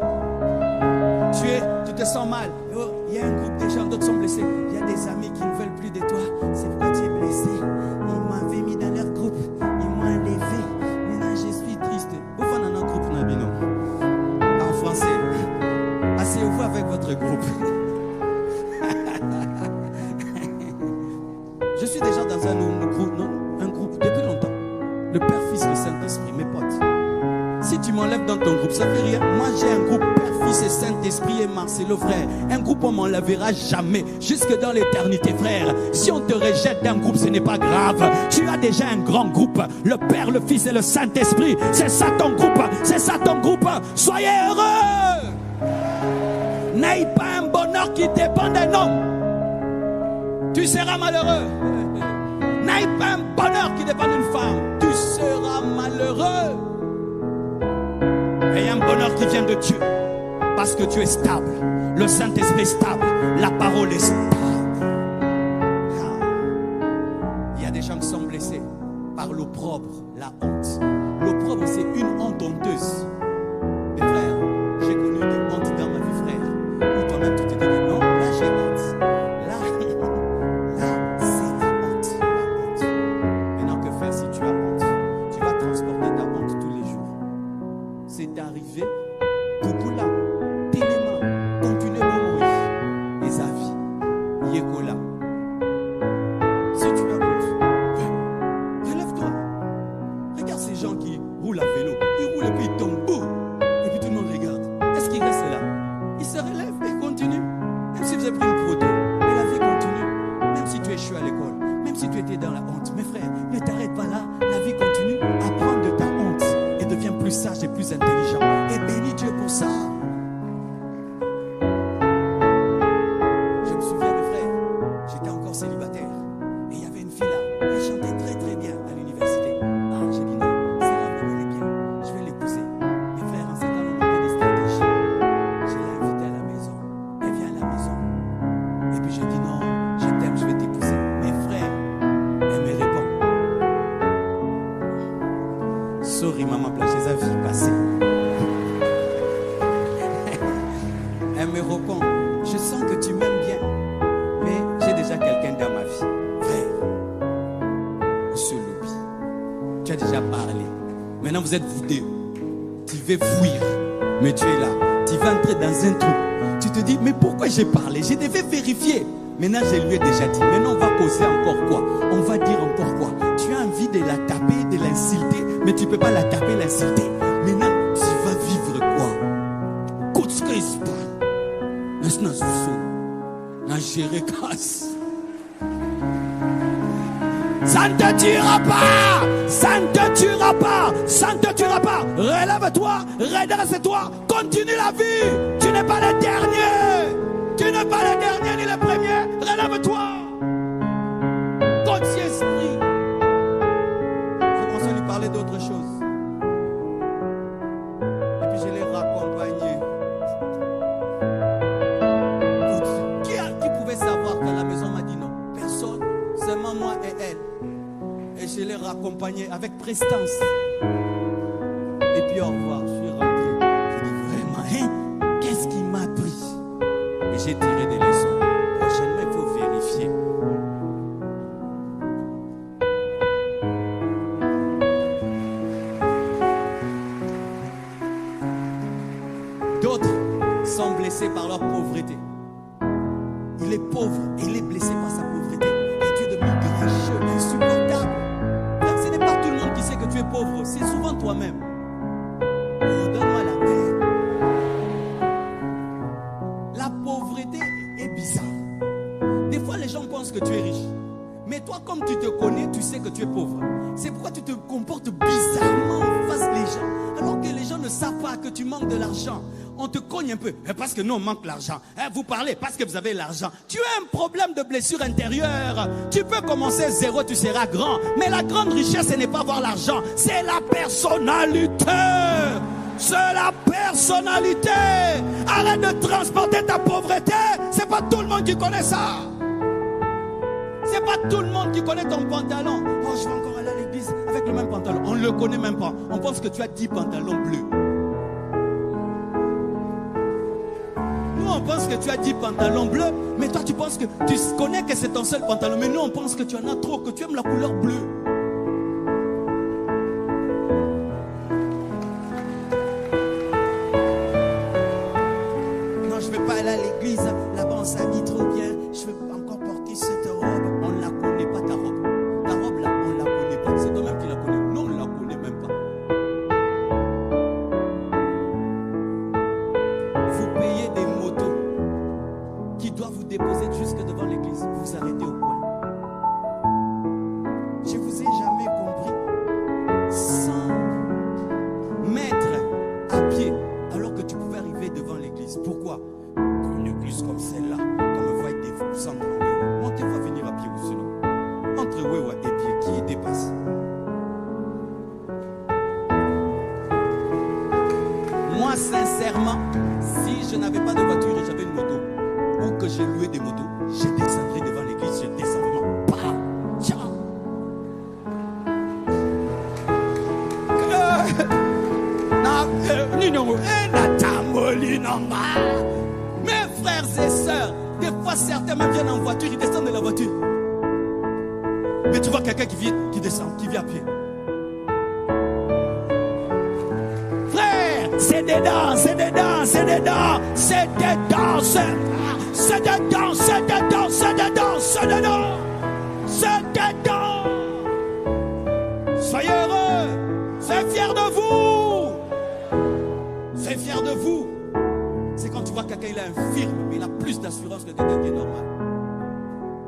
Tu te sens mal. Oh, il y a un groupe de gens, d'autres sont blessés. Il y a des amis qui ne veulent plus de toi. C'est pourquoi tu es blessé. Ils m'avaient mis dans leur groupe. Ils m'ont enlevé. Maintenant, je suis triste. Où va dans un groupe, Nabino? Français, asseyez-vous avec votre groupe. Je suis déjà dans un groupe depuis longtemps. Le Père, Fils, le Saint-Esprit, mes potes. Si tu m'enlèves dans ton groupe, ça fait rien. Moi, j'ai un groupe Père, Fils et Saint-Esprit et Marcelo, frère. Un groupe, on ne m'enlèvera jamais, jusque dans l'éternité, frère. Si on te rejette d'un groupe, ce n'est pas grave. Tu as déjà un grand groupe. Le Père, le Fils et le Saint-Esprit. C'est ça ton groupe. C'est ça ton groupe. Soyez heureux. N'aie pas un bonheur qui dépend d'un homme. Tu seras malheureux. N'aie pas un bonheur qui dépend d'une femme. Tu seras malheureux. Et un bonheur qui vient de Dieu. Parce que tu es stable. Le Saint-Esprit est stable. La parole est stable. Il y a des gens qui sont blessés par l'opprobre, la honte. L'opprobre, c'est une honte honteuse. Mes frères, j'ai connu des hontes dans ma vie, frère. Où toi-même tu te dis, non, là j'ai honte. Là, c'est la honte. La honte. Maintenant, que faire si tu as honte? Tu vas transporter ta honte tous les jours. C'est arrivé. Kukula, Téléma, continuez à mourir. Les avis, Yekola. Si tu as honte, relève-toi. Regarde ces gens qui roulent à vélo. Ils roulent et puis ils tombent. Boum. Et puis tout le monde regarde. Est-ce qu'ils restent là? Ils se relèvent et continuent. Même si vous avez pris une photo, mais la vie continue. Même si tu échoues à l'école, même si tu étais dans la honte. Mes frères, ne t'arrête pas là. La vie continue. Apprends de ta honte et deviens plus sage et plus intelligent. Et bénis Dieu pour ça. Je me souviens, mes frères, j'étais encore célibataire. Et il y avait une fille là. Elle chantait très très bien à l'université. Ah, j'ai dit non, celle-là, elle est bien. Je vais l'épouser. Mes frères, en ce temps, on avait des stratégies. Je l'ai invitée à la maison. Elle vient à la maison. Et puis je dis non, je t'aime, je vais t'épouser. Mes frères, elle me répond. Sorry, maman, j'ai la vie passée. Elle me répond, je sens que tu m'aimes bien, mais j'ai déjà quelqu'un dans ma vie. Frère, monsieur Lobi, tu as déjà parlé. Maintenant vous êtes vous deux. Tu veux fuir, mais tu es là. Tu vas entrer dans un trou. Tu te dis, mais pourquoi j'ai parlé? Je devais vérifier. Maintenant je lui ai déjà dit. Maintenant on va causer encore quoi? On va dire encore quoi? Tu as envie de la taper, de l'insulter, mais tu ne peux pas la taper, l'insulter. Maintenant tu vas vivre quoi? Écoute ce qu'il se passe. Ça ne te tuera pas. Ça ne te tuera pas. Ça ne te tuera pas. Relève-toi, redresse-toi, continue la vie. Tu n'es pas le dernier. Tu n'es pas le dernier ni le premier. Relève-toi. Saint-Esprit. Je commençais à lui parler d'autre chose. Et puis je l'ai raccompagné. Qui pouvait savoir qu'à la maison m'a dit non? Personne, seulement moi et elle. Et je l'ai raccompagné avec prestance. Et puis au revoir, je suis rentré. Je dis vraiment, hein, qu'est-ce qui m'a pris? Et j'ai tiré des leçons. Prochainement, il faut vérifier. D'autres sont blessés par leur pauvreté. Il est pauvre et il est blessé par sa pauvreté. Et tu es devenu grincheux, insupportable. Ce n'est pas tout le monde qui sait que tu es pauvre. C'est souvent toi-même. Oh, donne-moi la paix. La pauvreté est bizarre. Des fois, les gens pensent que tu es riche. Mais toi, comme tu te connais, tu sais que tu es pauvre. C'est pourquoi tu te comportes bizarrement face des gens. Alors que les gens ne savent pas que tu manques de l'argent. On te cogne un peu. Parce que nous, on manque l'argent. Vous parlez parce que vous avez l'argent. Tu as un problème de blessure intérieure. Tu peux commencer zéro, tu seras grand. Mais la grande richesse, ce n'est pas avoir l'argent. C'est la personnalité. C'est la personnalité. Arrête de transporter ta pauvreté. C'est pas tout le monde qui connaît ça. C'est pas tout le monde qui connaît ton pantalon. Oh, je vais encore aller à l'église avec le même pantalon. On ne le connaît même pas. On pense que tu as 10 pantalons bleus. Nous, on pense que tu as 10 pantalons bleus. Mais toi, tu penses que tu connais que c'est ton seul pantalon. Mais nous, on pense que tu en as trop, que tu aimes la couleur bleue. Non, je ne vais pas aller à l'église. Là-bas, on s'habille trop bien. Je vais encore porter cette robe. On ne la connaît pas, ta robe. Ta robe, là, on ne la connaît pas. C'est toi-même qui la connais. Non, on ne la connaît même pas. Vous payez des motos qui doivent vous déposer jusque devant l'église. Vous arrêtez au coin. Je vous ai jamais compris. 100 mètres à pied alors que tu pouvais arriver devant l'église. Pourquoi? Pour une église comme celle-là, comme on voit des centres en Wewa. Montez-vous à venir à pied ou sinon. Entre Wewa et pied, qui dépasse? Moi, sincèrement, si je n'avais pas de voiture et j'avais une moto, ou que j'ai loué des motos, je descendrais devant l'église, je descends vraiment. Bah, tiens. Mes frères et sœurs, des fois certains même viennent en voiture, ils descendent de la voiture. Mais tu vois quelqu'un qui descend, qui vient à pied. Frère, c'est des dents, c'est des dents, c'est des dents, c'est des dents, c'est des dents, c'est des dents, c'est des dents, c'est des dents, c'est des dents. Soyez heureux, soyez fiers de vous. Soyez fiers de vous. C'est quand tu vois quelqu'un, il est infirme, mais il a plus d'assurance que quelqu'un qui est normal.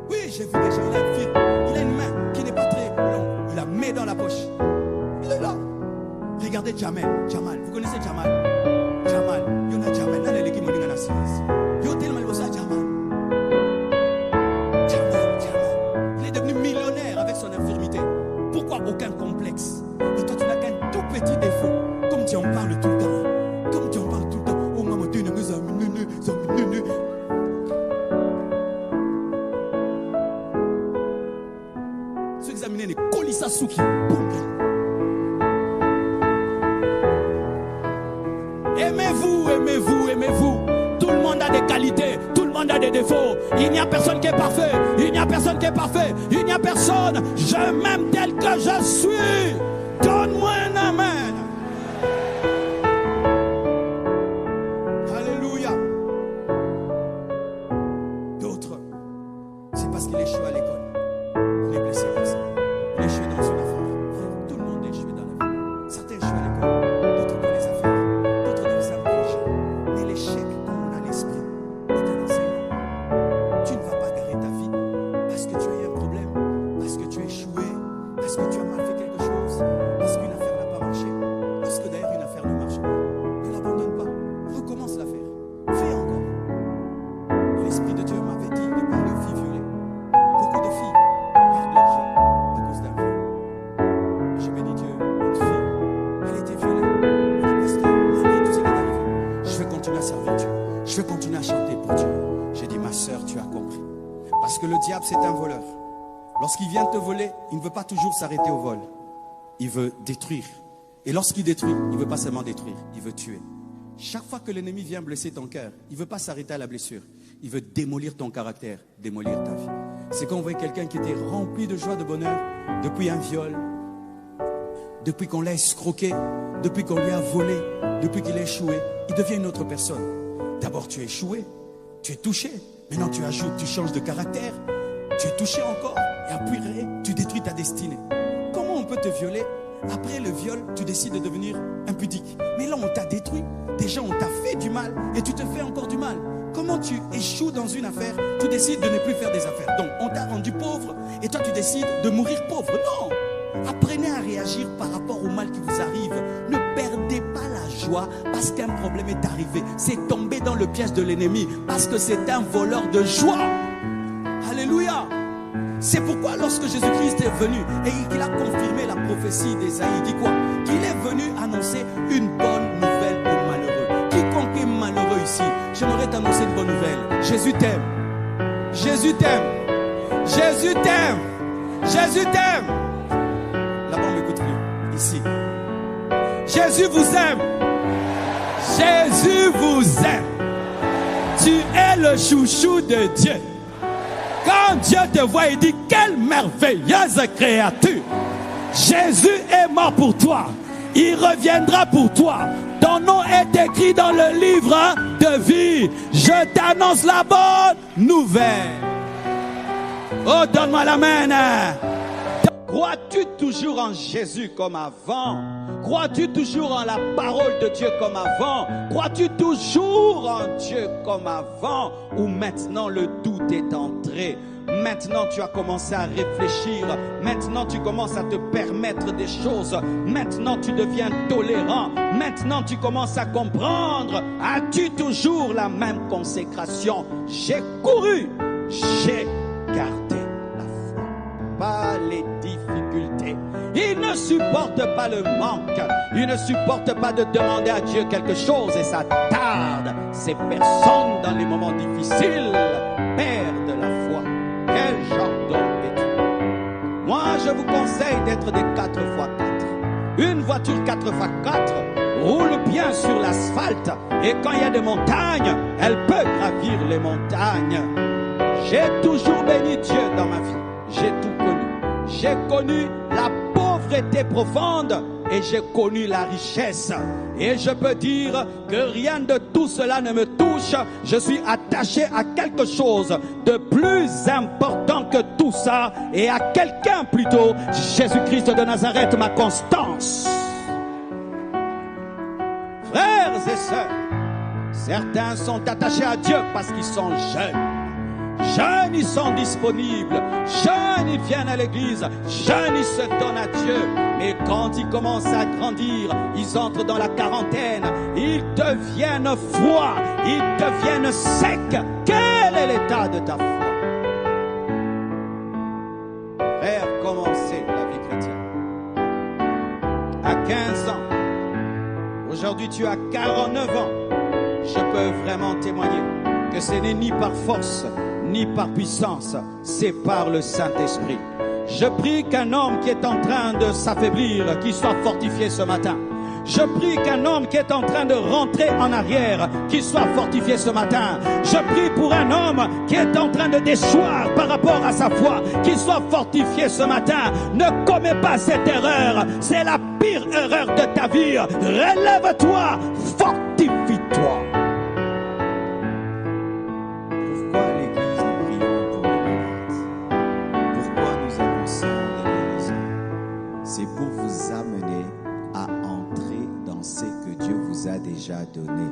Oui, j'ai vu des gens, il est infirme. Il a une main qui n'est pas très longue. Il la met dans la poche. Il est là. Regardez Jamal. Vous connaissez Jamal? Jamal. Il y en a Jamal. Dans l'équipe, il y en a 6. Il y a tellement de Jamal. Il est devenu millionnaire avec son infirmité. Pourquoi aucun complexe? Et toi, tu n'as qu'un tout petit défaut. Comme tu en parles tout le temps. Comme tu en parles tout le temps. Oh, maman, tu n'as que ça. Ceux examinés, les Kolisasuki. Aimez-vous, aimez-vous, aimez-vous. Tout le monde a des qualités, tout le monde a des défauts. Il n'y a personne qui est parfait. Il n'y a personne qui est parfait. Il n'y a personne. Je m'aime tel que je suis. Donne-moi un amen. Alléluia. D'autres, c'est parce qu'il échoue à l'école. Il est blessé comme ça. Il échoue dans une affaire. Tout le monde échoue dans la vie. Certains échouent à l'école, d'autres dans les affaires, d'autres dans les approches. Mais l'échec, comme on a l'esprit, est un enseignement. Tu ne vas pas garer ta vie parce que tu as eu un problème, parce que tu as échoué, parce que tu as mal fait quelque chose, parce qu'une affaire n'a pas marché, parce que d'ailleurs une affaire ne marche pas. Ne l'abandonne pas. Recommence l'affaire. Fais encore. L'Esprit de Dieu m'avait dit de parler aux filles violées. Beaucoup de filles perdent leur vie à cause d'un viol. J'ai béni Dieu, une fille, elle était violée. Elle dit, pasteur, malgré tout ce qui est arrivé, je vais continuer à servir Dieu. Je vais continuer à chanter pour Dieu. J'ai dit, ma soeur, tu as compris. Parce que le diable, c'est un voleur. Lorsqu'il vient te voler, il ne veut pas toujours s'arrêter au vol. Il veut détruire. Et lorsqu'il détruit, il ne veut pas seulement détruire, il veut tuer. Chaque fois que l'ennemi vient blesser ton cœur, il ne veut pas s'arrêter à la blessure. Il veut démolir ton caractère, démolir ta vie. C'est quand on voit quelqu'un qui était rempli de joie, de bonheur, depuis un viol, depuis qu'on l'a escroqué, depuis qu'on lui a volé, depuis qu'il a échoué, il devient une autre personne. D'abord tu es échoué, tu es touché. Maintenant tu ajoutes, tu changes de caractère, tu es touché encore. Et après tu détruis ta destinée. Comment on peut te violer? Après le viol, tu décides de devenir impudique. Mais là on t'a détruit. Déjà on t'a fait du mal et tu te fais encore du mal. Comment tu échoues dans une affaire, tu décides de ne plus faire des affaires. Donc on t'a rendu pauvre et toi tu décides de mourir pauvre. Non! Apprenez à réagir par rapport au mal qui vous arrive. Ne perdez pas la joie parce qu'un problème est arrivé. C'est tomber dans le piège de l'ennemi parce que c'est un voleur de joie. Alléluia! C'est pourquoi lorsque Jésus-Christ est venu et qu'il a confirmé la prophétie d'Ésaïe, il dit quoi? Qu'il est venu annoncer une bonne nouvelle aux malheureux. Quiconque est malheureux ici, j'aimerais t'annoncer une bonne nouvelle. Jésus t'aime. Jésus t'aime. Jésus t'aime. Jésus t'aime. Là-bas, on m'écoute plus. Ici. Jésus vous aime. Jésus vous aime. Tu es le chouchou de Dieu. Quand Dieu te voit, il dit, quelle merveilleuse créature. Jésus est mort pour toi. Il reviendra pour toi. Ton nom est écrit dans le livre de vie. Je t'annonce la bonne nouvelle. Oh, donne-moi la main. Crois-tu toujours en Jésus comme avant? Crois-tu toujours en la parole de Dieu comme avant? Crois-tu toujours en Dieu comme avant? Ou maintenant le doute est entré? Maintenant tu as commencé à réfléchir. Maintenant tu commences à te permettre des choses. Maintenant tu deviens tolérant. Maintenant tu commences à comprendre. As-tu toujours la même consécration? J'ai couru, j'ai gardé la foi. Pas les difficultés. Il ne supporte pas le manque. Il ne supporte pas de demander à Dieu quelque chose et ça tarde. Ces personnes dans les moments difficiles perdent la foi. Quel genre d'homme es-tu? Moi, je vous conseille d'être des 4x4. Une voiture 4x4 roule bien sur l'asphalte et quand il y a des montagnes, elle peut gravir les montagnes. J'ai toujours béni Dieu dans ma vie. J'ai tout connu. J'ai connu la pauvreté profonde et j'ai connu la richesse. Et je peux dire que rien de tout cela ne me touche. Je suis attaché à quelque chose de plus important que tout ça et à quelqu'un plutôt, Jésus-Christ de Nazareth, ma constance. Frères et sœurs, certains sont attachés à Dieu parce qu'ils sont jeunes. Jeunes, ils sont disponibles. Jeunes, ils viennent à l'église. Jeunes, ils se donnent à Dieu. Mais quand ils commencent à grandir, ils entrent dans la quarantaine. Ils deviennent froids. Ils deviennent secs. Quel est l'état de ta foi? Frère, commencez la vie chrétienne. À 15 ans. Aujourd'hui, tu as 49 ans. Je peux vraiment témoigner que ce n'est ni par force, ni par puissance, c'est par le Saint-Esprit. Je prie qu'un homme qui est en train de s'affaiblir, qu'il soit fortifié ce matin. Je prie qu'un homme qui est en train de rentrer en arrière, qu'il soit fortifié ce matin. Je prie pour un homme qui est en train de déchoir par rapport à sa foi, qu'il soit fortifié ce matin. Ne commets pas cette erreur, c'est la pire erreur de ta vie. Relève-toi, fortifie-toi. C'est pour vous amener à entrer dans ce que Dieu vous a déjà donné.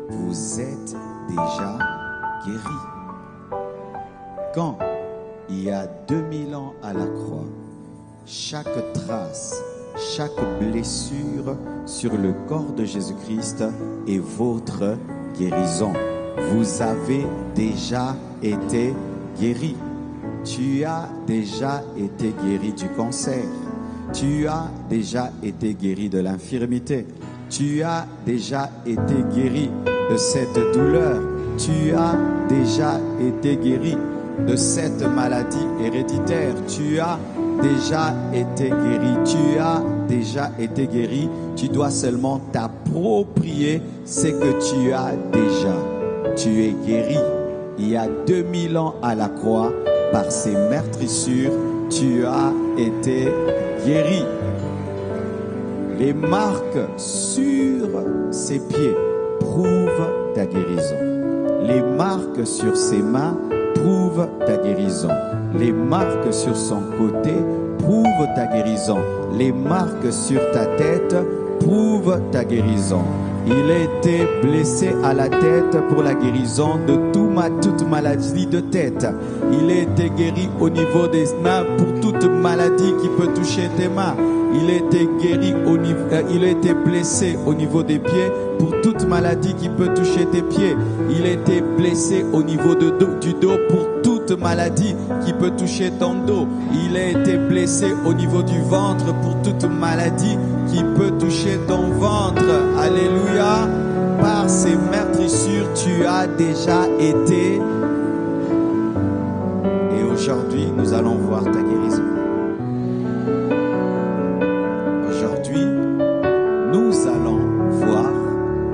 Vous êtes déjà guéris. Quand, il y a 2000 ans à la croix, chaque trace, chaque blessure sur le corps de Jésus-Christ est votre guérison. Vous avez déjà été guéri. Tu as déjà été guéri du cancer. Tu as déjà été guéri de l'infirmité. Tu as déjà été guéri de cette douleur. Tu as déjà été guéri de cette maladie héréditaire. Tu as déjà été guéri. Tu as déjà été guéri. Tu dois seulement t'approprier ce que tu as déjà. Tu es guéri. Il y a 2000 ans à la croix, par ces meurtrissures, tu as été guéri. Les marques sur ses pieds prouvent ta guérison. Les marques sur ses mains prouvent ta guérison. Les marques sur son côté prouvent ta guérison. Les marques sur ta tête prouvent ta guérison. Il a été blessé à la tête pour la guérison de toute maladie de tête. Il a été guéri au niveau des mains pour toute maladie qui peut toucher tes mains. Il a été guéri il a été blessé au niveau des pieds pour toute maladie qui peut toucher tes pieds. Il a été blessé au niveau du dos pour toute maladie qui peut toucher ton dos. Il a été blessé au niveau du ventre pour toute maladie qui peut toucher ton ventre. Alléluia. Par ces meurtrissures, tu as déjà été. Et aujourd'hui, nous allons voir ta guérison. Aujourd'hui, nous allons voir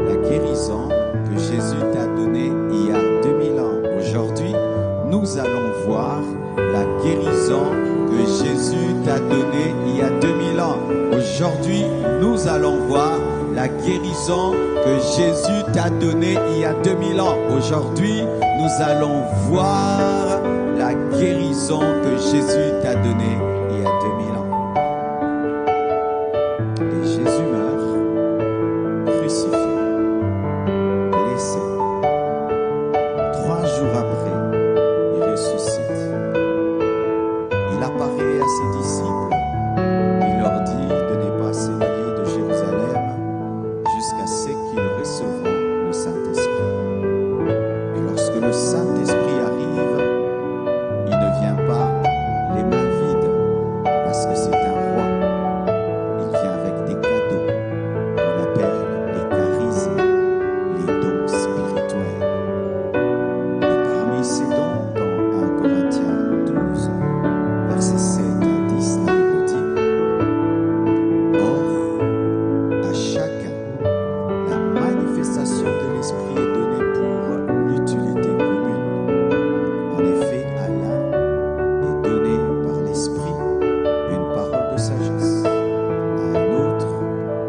la guérison que Jésus t'a donnée il y a 2000 ans. Aujourd'hui, nous allons voir la guérison que Jésus t'a donnée il y a 2000 ans. Aujourd'hui, nous allons voir la guérison que Jésus t'a donnée il y a 2000 ans. Aujourd'hui, nous allons voir la guérison que Jésus t'a donnée il y a 2000 ans. Et Jésus meurt, crucifié, blessé. 3 jours après, il ressuscite. Il apparaît à ses disciples. Il leur dit de ne pas s'éloigner de Jérusalem jusqu'à ce qu'ils recevront le Saint-Esprit. Et lorsque le Saint-Esprit arrive, il ne vient pas les mains vides parce que c'est un roi. Il vient avec des cadeaux qu'on appelle les charismes, les dons spirituels. Et parmi ces dons, dans 1 Corinthiens 12, versets 7 à 10, la Bible dit: Or, à chacun, la manifestation de l'Esprit est donnée pour l'utilité commune. En effet, à l'un est donné par l'Esprit une parole de sagesse, à un autre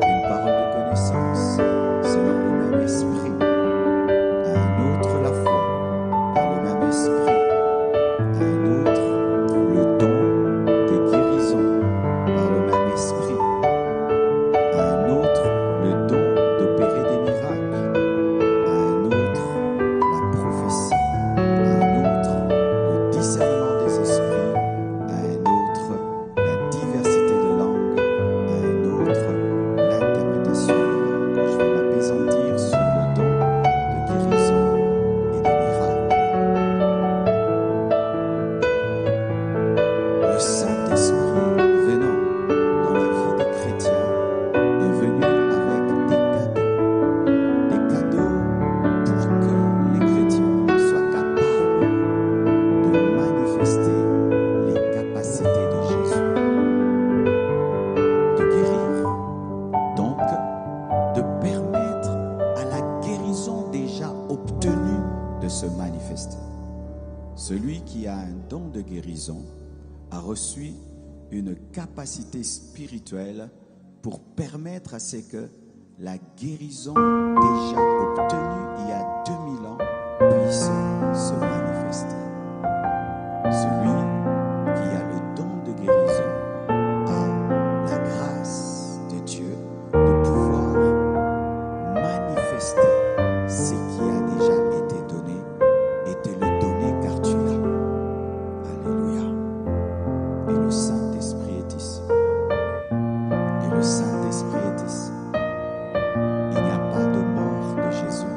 une parole de connaissance, selon le même Esprit, à un autre la foi, par le même Esprit, à un autre le don des guérisons, par le même Esprit, à un autre le don d'opérer des miracles, à un autre la prophétie, à un autre le discernement des esprits, à un autre la diversité de langues, à un autre l'interprétation des langues. Je vais m'appesantir sur le don de guérison et de miracles. Le Saint-Esprit venant dans la vie des chrétiens est venu avec des cadeaux pour que les chrétiens soient capables de manifester les capacités de Jésus, de guérir, donc de permettre à la guérison déjà obtenue de se manifester. Celui qui a un don de guérison a reçu une capacité spirituelle pour permettre à ce que la guérison déjà obtenue il y a 2000 ans puisse se manifester. Celui qui a le don de guérison a la grâce de Dieu de pouvoir manifester ce qui a déjà été donné et te le donner car tu l'as. Alléluia. Et le Saint-Esprit est ici. Et le Saint-Esprit est ici. Il n'y a pas de mort de Jésus.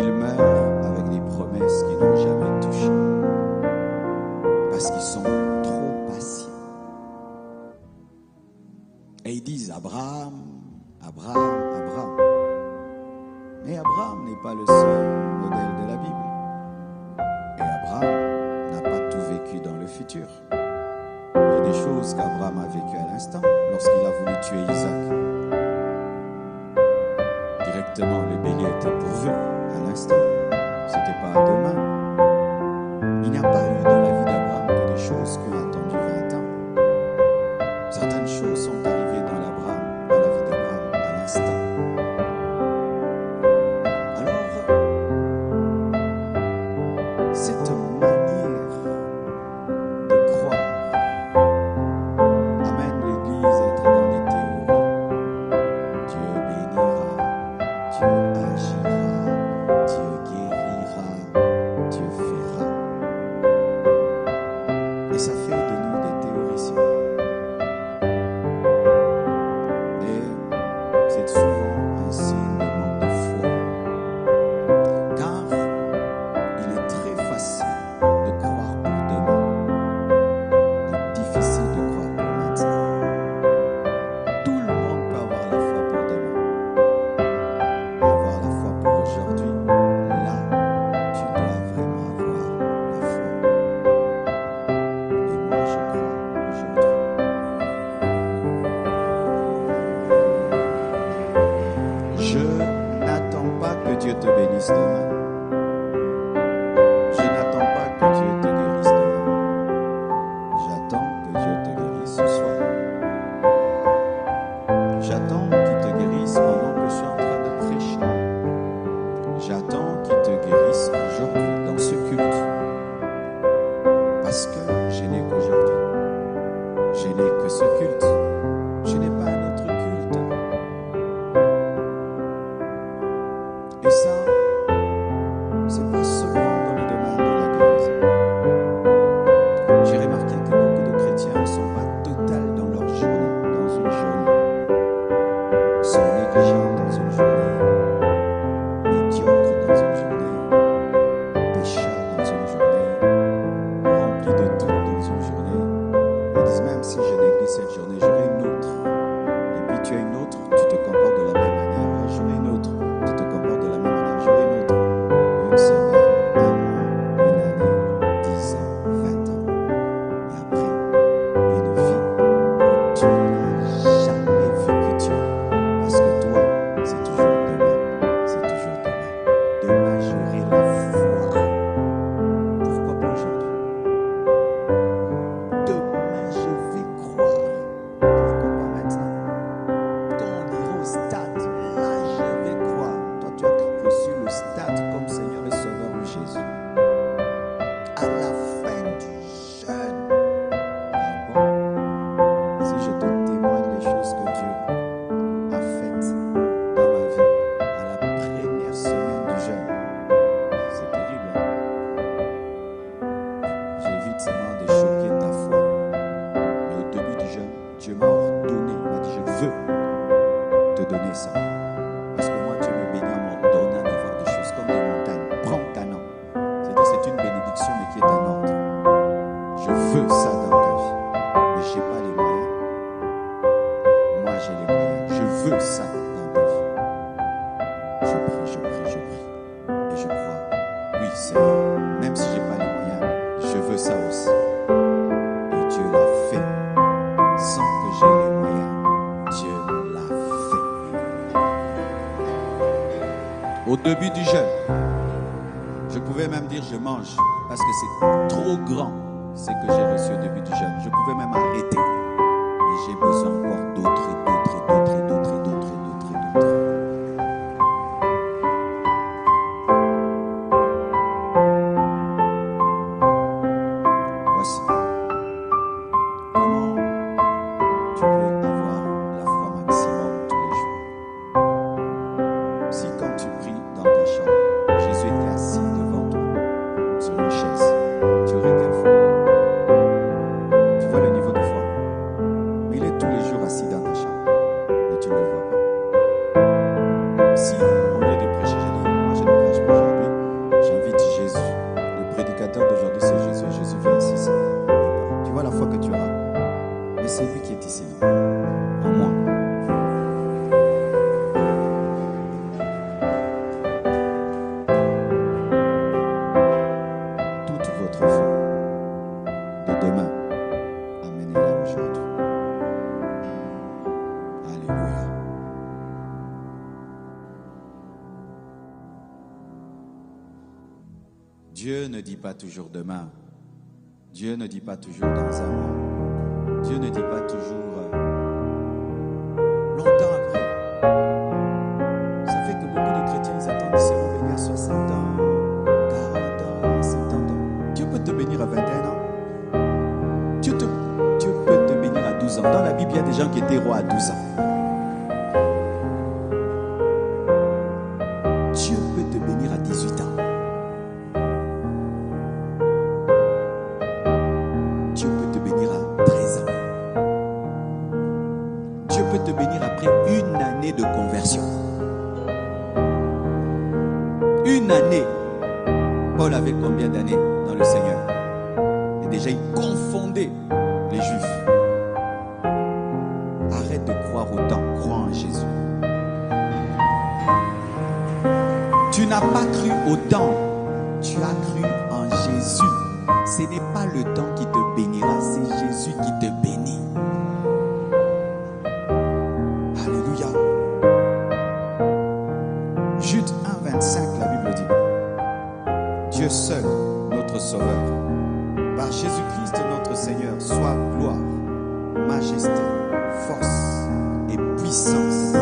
ils meurent avec des promesses qu'ils n'ont jamais touchées. Parce qu'ils sont trop patients. Et ils disent Abraham, Abraham, Abraham. Mais Abraham n'est pas le seul modèle de la Bible. Et Abraham n'a pas tout vécu dans le futur. Il y a des choses qu'Abraham a vécues à l'instant, lorsqu'il a voulu tuer Isaac. Directement, le bélier était pourvu à l'instant. C'était pas à demain. Il n'y a pas eu dans la vie d'Abraham que des choses qui ont attendu 20 ans. Certaines choses sont arrivées dans la vie d'Abraham à l'instant. Cette manière de croire amène l'Église à être dans des théories. Dieu bénira, Dieu agira, Dieu guérira, Dieu fera. Et ça fait de nous des théoriciens. Et c'est souvent un signe de manque de foi. Car il est très facile de croire pour demain, et difficile de croire pour maintenant. Tout le monde peut avoir la foi pour demain, mais avoir la foi pour aujourd'hui, là, tu dois vraiment avoir la foi. Et moi, je crois aujourd'hui. Je n'attends pas que Dieu te bénisse demain. Je n'attends pas que Dieu te guérisse demain. J'attends que Dieu te guérisse ce soir. J'attends qu'il te guérisse pendant que je suis en train de prêcher. J'attends qu'il te guérisse aujourd'hui dans ce culte. Parce que je n'ai qu'aujourd'hui. Je n'ai que ce culte. Je n'ai pas un autre culte. Et ça, c'est pas seulement dans le domaine de la guérison. J'ai remarqué que beaucoup de chrétiens ne sont pas totaux dans leur journée, dans une journée. Ils sont négligents dans une journée, médiocres dans une journée, pécheurs dans une journée, remplis de doutes dans une journée. Ils disent même si je néglige cette journée, j'aurai une autre. Et puis tu as une autre, tu te comportes de la même manière. J'aurai une autre, tu te comportes de la même manière. J'aurai une autre. Une semaine, un mois, une année, 10 ans, 20 ans. Et après, une vie où tu n'as jamais vécu Dieu. Parce que toi, c'est toujours demain. C'est toujours demain. Demain, j'aurai la foi. Pourquoi pas aujourd'hui? Demain, je vais croire. Pourquoi pas maintenant? Quand on ira au stade, là, je vais croire. Toi, tu as reçu le stade comme Seigneur et Sauveur de Jésus. À la fin du jeûne, ah bon, si je te témoigne des choses que Dieu a faites dans ma vie à la première semaine du jeûne, c'est terrible. J'évite seulement de choquer ta foi. Mais au début du jeûne, Dieu m'a ordonné, il m'a dit je veux te donner ça. Parce que moi, Dieu me bénit en m'ordonnant d'avoir des choses comme des montagnes. Prends Canaan. C'est une bénédiction, mais qui est un ordre. Je veux ça dans ta vie. Mais je n'ai pas les moyens. Moi, j'ai les moyens. Je veux ça dans ta vie. Je prie, je prie, je prie. Et je crois. Oui, Seigneur, même si je n'ai pas les moyens, je veux ça aussi. Et Dieu l'a fait. Sans que j'ai les moyens, Dieu l'a fait. Au début du jeûne, je pouvais même dire je mange parce que c'est trop grand ce que j'ai reçu au début du jeûne. Je pouvais même arrêter. Mais j'ai besoin encore d'autres et d'autres et d'autres et d'autres et d'autres et d'autres et d'autres. Voici comment tu peux avoir la foi maximum tous les jours. Si quand tu pries dans ta chambre, Jésus était assis devant toi sur une chaise, tu aurais quelle foi? Tu vois le niveau de foi? Mais il est tous les jours Dieu ne dit pas toujours demain. Dieu ne dit pas toujours dans un mois. Dieu ne dit pas toujours longtemps après. Ça fait que beaucoup de chrétiens, ils attendent, ils seront bénis à 60 ans, 40 ans, 70 ans. Dieu peut te bénir à 21 ans. Dieu peut te bénir à 12 ans. Dans la Bible, il y a des gens qui étaient rois à 12 ans. Dieu peut te bénir à 18 ans. Dieu peut te bénir à 13 ans. Dieu peut te bénir après une année de conversion. Une année. Paul avait combien d'années dans le Seigneur? Et déjà, il confondait les Juifs. Arrête de croire au temps, crois en Jésus. Tu n'as pas cru au temps, tu as cru en Jésus. Ce n'est pas le temps qui te bénira, c'est Jésus qui te bénit. Alléluia. Jude 1, 25, la Bible dit: Dieu seul, notre Sauveur, par Jésus-Christ notre Seigneur, soit gloire, majesté, force et puissance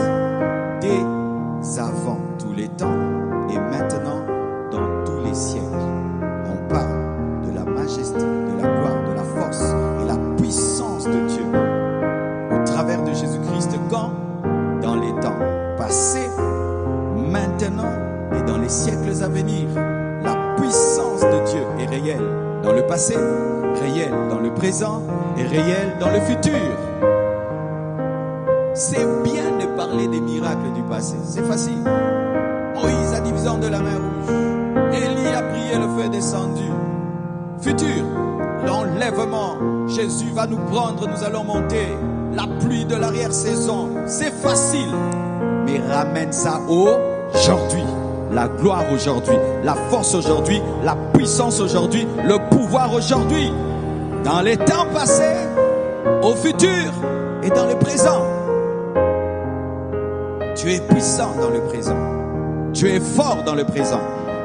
dès avant tous les temps et maintenant dans tous les siècles. On parle de la majesté, de la gloire, de la force et la puissance de Dieu au travers de Jésus-Christ, quand? Dans les temps passés, maintenant et dans les siècles à venir. La puissance de Dieu est réelle dans le passé, réelle dans le présent et réelle dans le futur. C'est bien de parler des miracles du passé, c'est facile. Moïse a divisé en deux la mer Rouge. Élie a prié, le feu est descendu. Futur, l'enlèvement. Jésus va nous prendre, nous allons monter. La pluie de l'arrière-saison, c'est facile. Mais ramène ça aujourd'hui. La gloire aujourd'hui, la force aujourd'hui, la puissance aujourd'hui, le pouvoir aujourd'hui. Dans les temps passés, au futur et dans le présent. Tu es puissant dans le présent. Tu es fort dans le présent.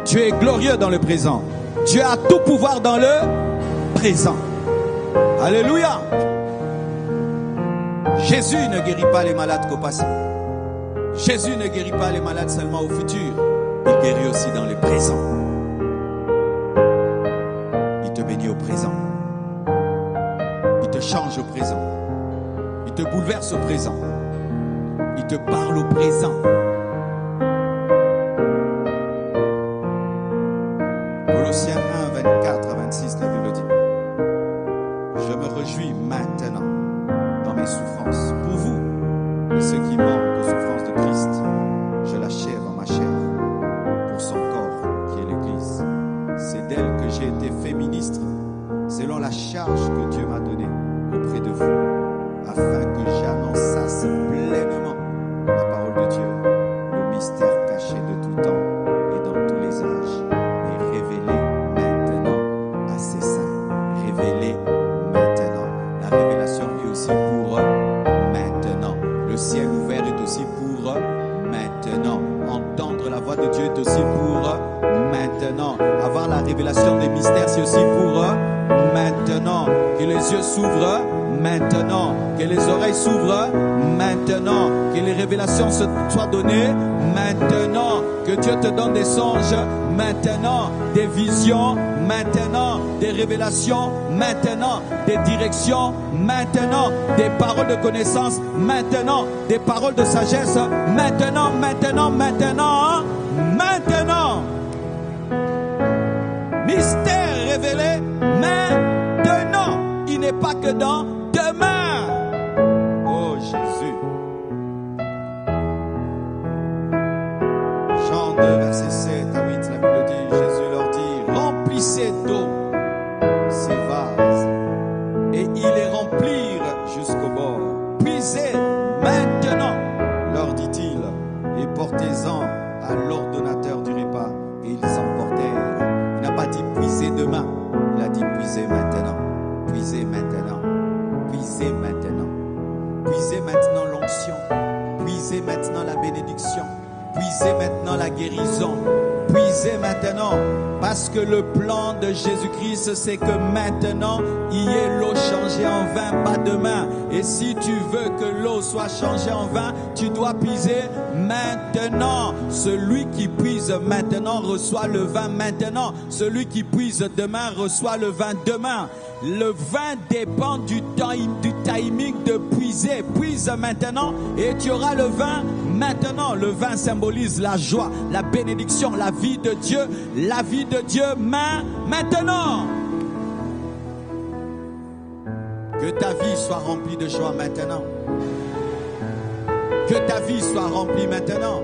Tu es glorieux dans le présent. Tu as tout pouvoir dans le présent. Alléluia. Jésus ne guérit pas les malades qu'au passé. Jésus ne guérit pas les malades seulement au futur. Il guérit aussi dans le présent. Il te bénit au présent. Il te change au présent. Il te bouleverse au présent. Il te parle au présent. Colossiens 1, 24 à 26, la Bible dit: Je me réjouis maintenant dans mes souffrances pour vous et ceux qui manquent aux souffrances de Christ. Je l'achève en ma chair pour son corps qui est l'Église. C'est d'elle que j'ai été fait ministre selon la charge que Dieu m'a donnée auprès de vous, afin que j'annonçasse pleinement la parole de Dieu, le mystère caché de tout temps et dans tous les âges, et révélé maintenant à ses saints. Révélé maintenant. La révélation est aussi pour maintenant. Le ciel ouvert est aussi pour maintenant. Entendre la voix de Dieu est aussi pour maintenant. Avoir la révélation des mystères, c'est aussi pour maintenant. Que les yeux s'ouvrent maintenant. Que les oreilles s'ouvrent maintenant. Que les révélations soient données maintenant. Que Dieu te donne des songes maintenant. Des visions maintenant. Des révélations maintenant. Des directions maintenant. Des paroles de connaissance maintenant. Des paroles de sagesse maintenant, maintenant, maintenant, maintenant. Mystère révélé maintenant. Il n'est pas que dans demain. Oh Jésus. Jean 2, verset 7 à 8, la Bible dit: Jésus leur dit: Remplissez d'eau ces vases, et ils les remplirent jusqu'au bord. Puisez maintenant, leur dit-il, et portez-en à l'ordonnateur du repas. Et ils emportèrent. Il n'a pas dit puisez demain, il a dit puisez maintenant. Puisez maintenant. puiser maintenant. Parce que le plan de Jésus-Christ, c'est que maintenant, il y ait l'eau changée en vin, pas demain. Et si tu veux que l'eau soit changée en vin, tu dois puiser maintenant. Celui qui puise maintenant reçoit le vin maintenant. Celui qui puise demain reçoit le vin demain. Le vin dépend du timing de puiser. Puise maintenant et tu auras le vin maintenant. Le vin symbolise la joie, la bénédiction, la vie de Dieu. La vie de Dieu maintenant. Que ta vie soit remplie de joie maintenant. Que ta vie soit remplie maintenant.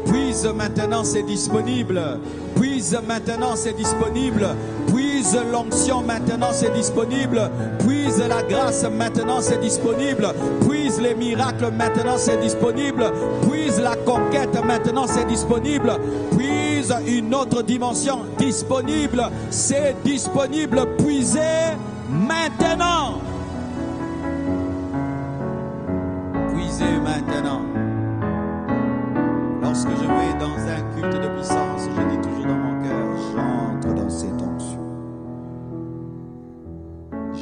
Puise maintenant, c'est disponible. Puise maintenant, c'est disponible. Puise l'onction maintenant, c'est disponible. Puise la grâce maintenant, c'est disponible. Puise les miracles maintenant, c'est disponible. Puise la conquête maintenant, c'est disponible. Puise une autre dimension disponible. C'est disponible. Puisez maintenant. Puisez maintenant. Lorsque je vais dans un culte de puissance, je dis toujours dans mon cœur, j'entre dans cette onction.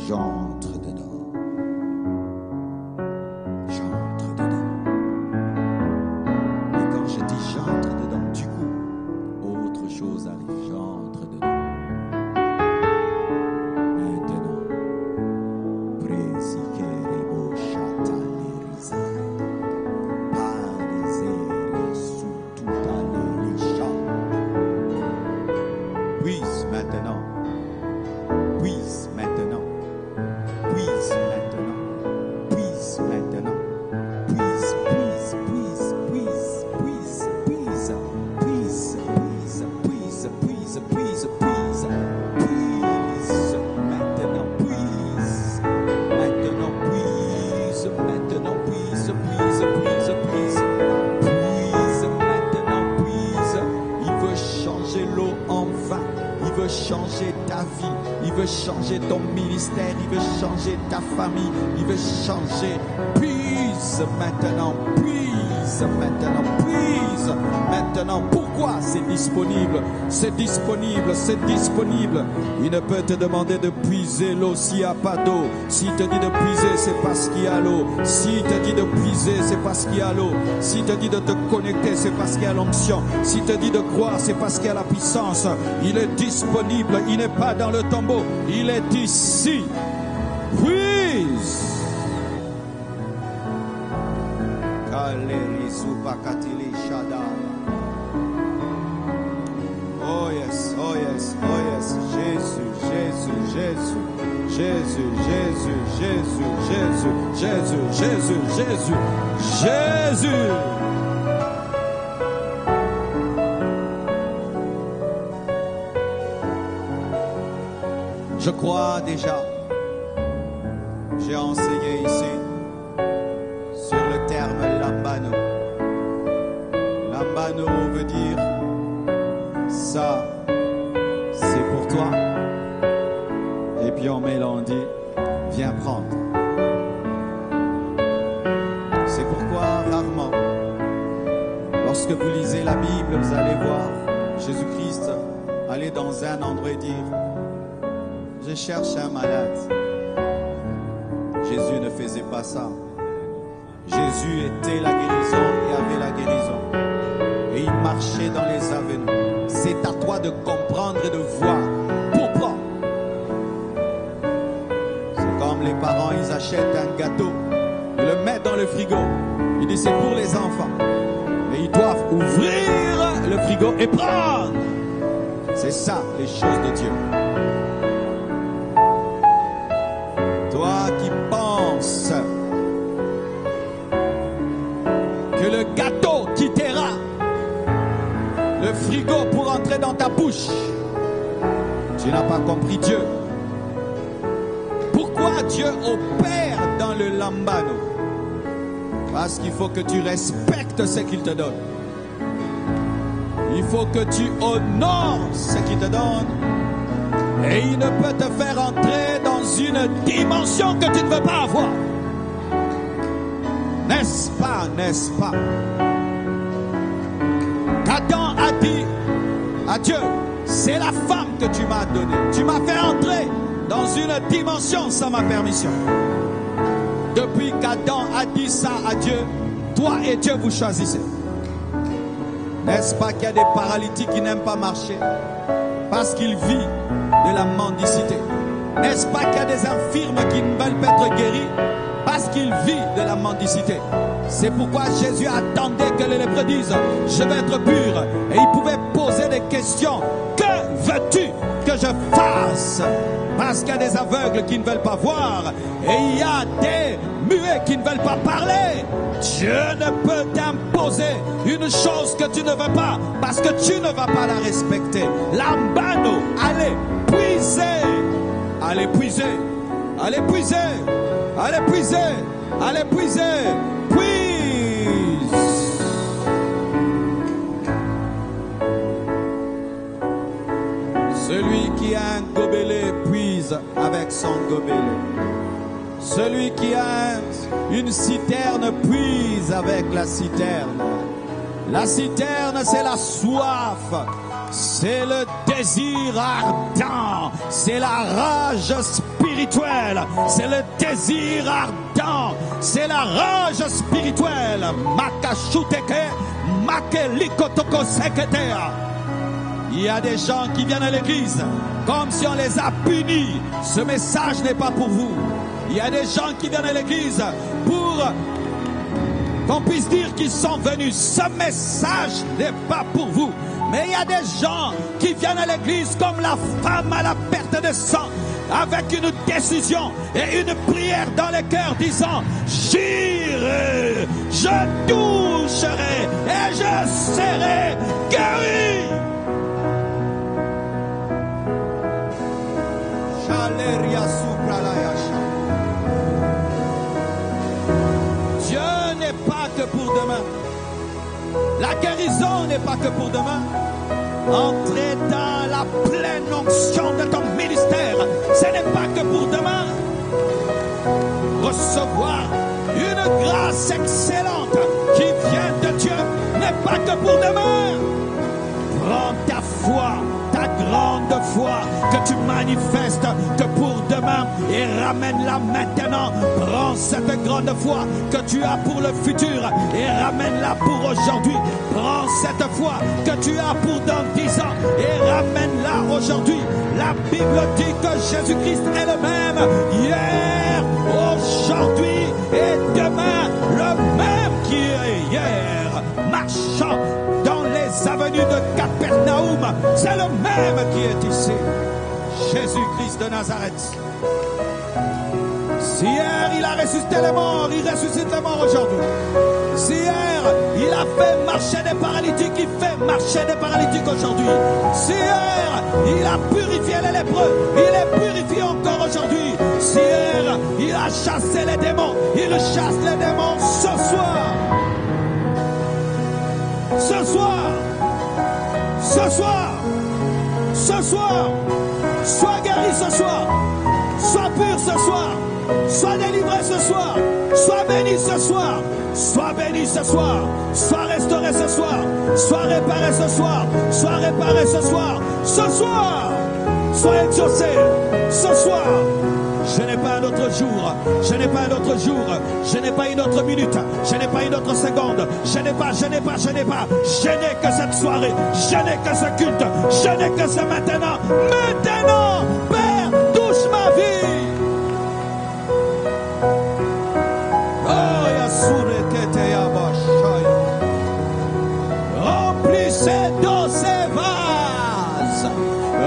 J'entre dedans. J'entre dedans. Et quand je dis j'entre dedans, du coup, autre chose arrive. J'entre dedans. Maintenant, Presikerebo Chatalerisa. Puise maintenant. Puise maintenant. Puise maintenant. Puise maintenant. Puise, puise, puise, puise, puise, puise, puise, puise, puise, puise, puise, puise, puise maintenant. Puise maintenant. Puise maintenant. Puise, puise, puise, puise. Puise maintenant. Puise. Il veut changer l'eau en vin. Il veut changer ta vie, il veut changer ton ministère, il veut changer ta famille, il veut changer. Puise maintenant, puise maintenant, puise maintenant. Pourquoi c'est disponible? C'est disponible, c'est disponible. Il ne peut te demander de puiser l'eau s'il n'y a pas d'eau. S'il te dit de puiser, c'est parce qu'il y a l'eau. S'il te dit de puiser, c'est parce qu'il y a l'eau. S'il te dit de te connecter, c'est parce qu'il y a l'onction. S'il te dit de croire, c'est parce qu'il y a la puissance. Il est disponible, il n'est pas dans le tombeau, il est ici. Puise. Oh yes, oh yes, oh yes. Jésus, Jésus, Jésus, Jésus, Jésus, Jésus, Jésus, Jésus, Jésus, Jésus, Jésus. Je crois déjà, j'ai enseigné ici sur le terme lambano. Lambano veut dire ça, c'est pour toi. Et puis en mêlant, on dit, viens prendre. C'est pourquoi rarement, lorsque vous lisez la Bible, vous allez voir Jésus-Christ aller dans un endroit et dire, je cherche un malade. Jésus ne faisait pas ça. Jésus était la guérison et avait la guérison. Et il marchait dans les avenues. C'est à toi de comprendre et de voir. Pourquoi? C'est comme les parents, ils achètent un gâteau, ils le mettent dans le frigo. Ils disent c'est pour les enfants. Et ils doivent ouvrir le frigo et prendre. C'est ça les choses de Dieu. Toi qui penses que le gâteau quittera le frigo pour entrer dans ta bouche, tu n'as pas compris Dieu. Pourquoi Dieu opère dans le lambano? Parce qu'il faut que tu respectes ce qu'il te donne. Il faut que tu honores ce qu'il te donne. Et il ne peut te faire entrer dans une dimension que tu ne veux pas avoir. N'est-ce pas, n'est-ce pas? Qu'Adam a dit, à Dieu, c'est la femme que tu m'as donnée. Tu m'as fait entrer dans une dimension sans ma permission. Depuis qu'Adam a dit ça à Dieu, toi et Dieu vous choisissez. N'est-ce pas qu'il y a des paralytiques qui n'aiment pas marcher parce qu'ils vivent de la mendicité? N'est-ce pas qu'il y a des infirmes qui ne veulent pas être guéris parce qu'ils vivent de la mendicité? C'est pourquoi Jésus attendait que les lépreux disent « Je vais être pur ». Et il pouvait poser des questions. « Que veux-tu que je fasse ?» Parce qu'il y a des aveugles qui ne veulent pas voir et il y a des muets qui ne veulent pas parler. Dieu ne peut t'imposer une chose que tu ne veux pas parce que tu ne vas pas la respecter. Lambano, allez puiser, allez puiser, allez puiser, allez puiser, allez puiser, puise. Celui qui a un gobelet puise avec son gobelet. Celui qui a une citerne puise avec la citerne. La citerne, c'est la soif, c'est le désir ardent, c'est la rage spirituelle, c'est le désir ardent, c'est la rage spirituelle. Makashuteke, makelikotoko seketea. Il y a des gens qui viennent à l'église comme si on les a punis. Ce message n'est pas pour vous. Il y a des gens qui viennent à l'église pour qu'on puisse dire qu'ils sont venus. Ce message n'est pas pour vous. Mais il y a des gens qui viennent à l'église comme la femme à la perte de sang, avec une décision et une prière dans le cœur disant « J'irai, je toucherai et je serai guéri ». Dieu n'est pas que pour demain. La guérison n'est pas que pour demain. Entrer dans la pleine onction de ton ministère, ce n'est pas que pour demain. Recevoir une grâce excellente qui vient de Dieu n'est pas que pour demain. Prends ta foi, ta grande foi que tu manifestes que pour demain et ramène-la maintenant. Prends cette grande foi que tu as pour le futur et ramène-la pour aujourd'hui. Prends cette foi que tu as pour dans 10 ans et ramène-la aujourd'hui. La Bible dit que Jésus-Christ est le même hier, aujourd'hui et demain, le même qui est hier, marchant dans les avenues de Capernaum. C'est le même qui est ici, Jésus-Christ de Nazareth. Si hier il a ressuscité les morts, il ressuscite les morts aujourd'hui. Si hier il a fait marcher des paralytiques, il fait marcher des paralytiques aujourd'hui. Si hier il a purifié les lépreux, il les purifie encore aujourd'hui. Si hier il a chassé les démons, il chasse les démons ce soir. Ce soir, ce soir, ce soir, sois guéri ce soir, sois pur ce soir, sois délivré ce soir, sois béni ce soir, sois béni ce soir, sois restauré ce soir, sois réparé ce soir, sois réparé ce soir, sois exaucé ce soir. Je n'ai pas un autre jour, je n'ai pas un autre jour, je n'ai pas une autre minute, je n'ai pas une autre seconde, je n'ai pas, je n'ai que cette soirée, je n'ai que ce culte, je n'ai que ce maintenant, Père, touche ma vie. Remplissez d'eau ces vases,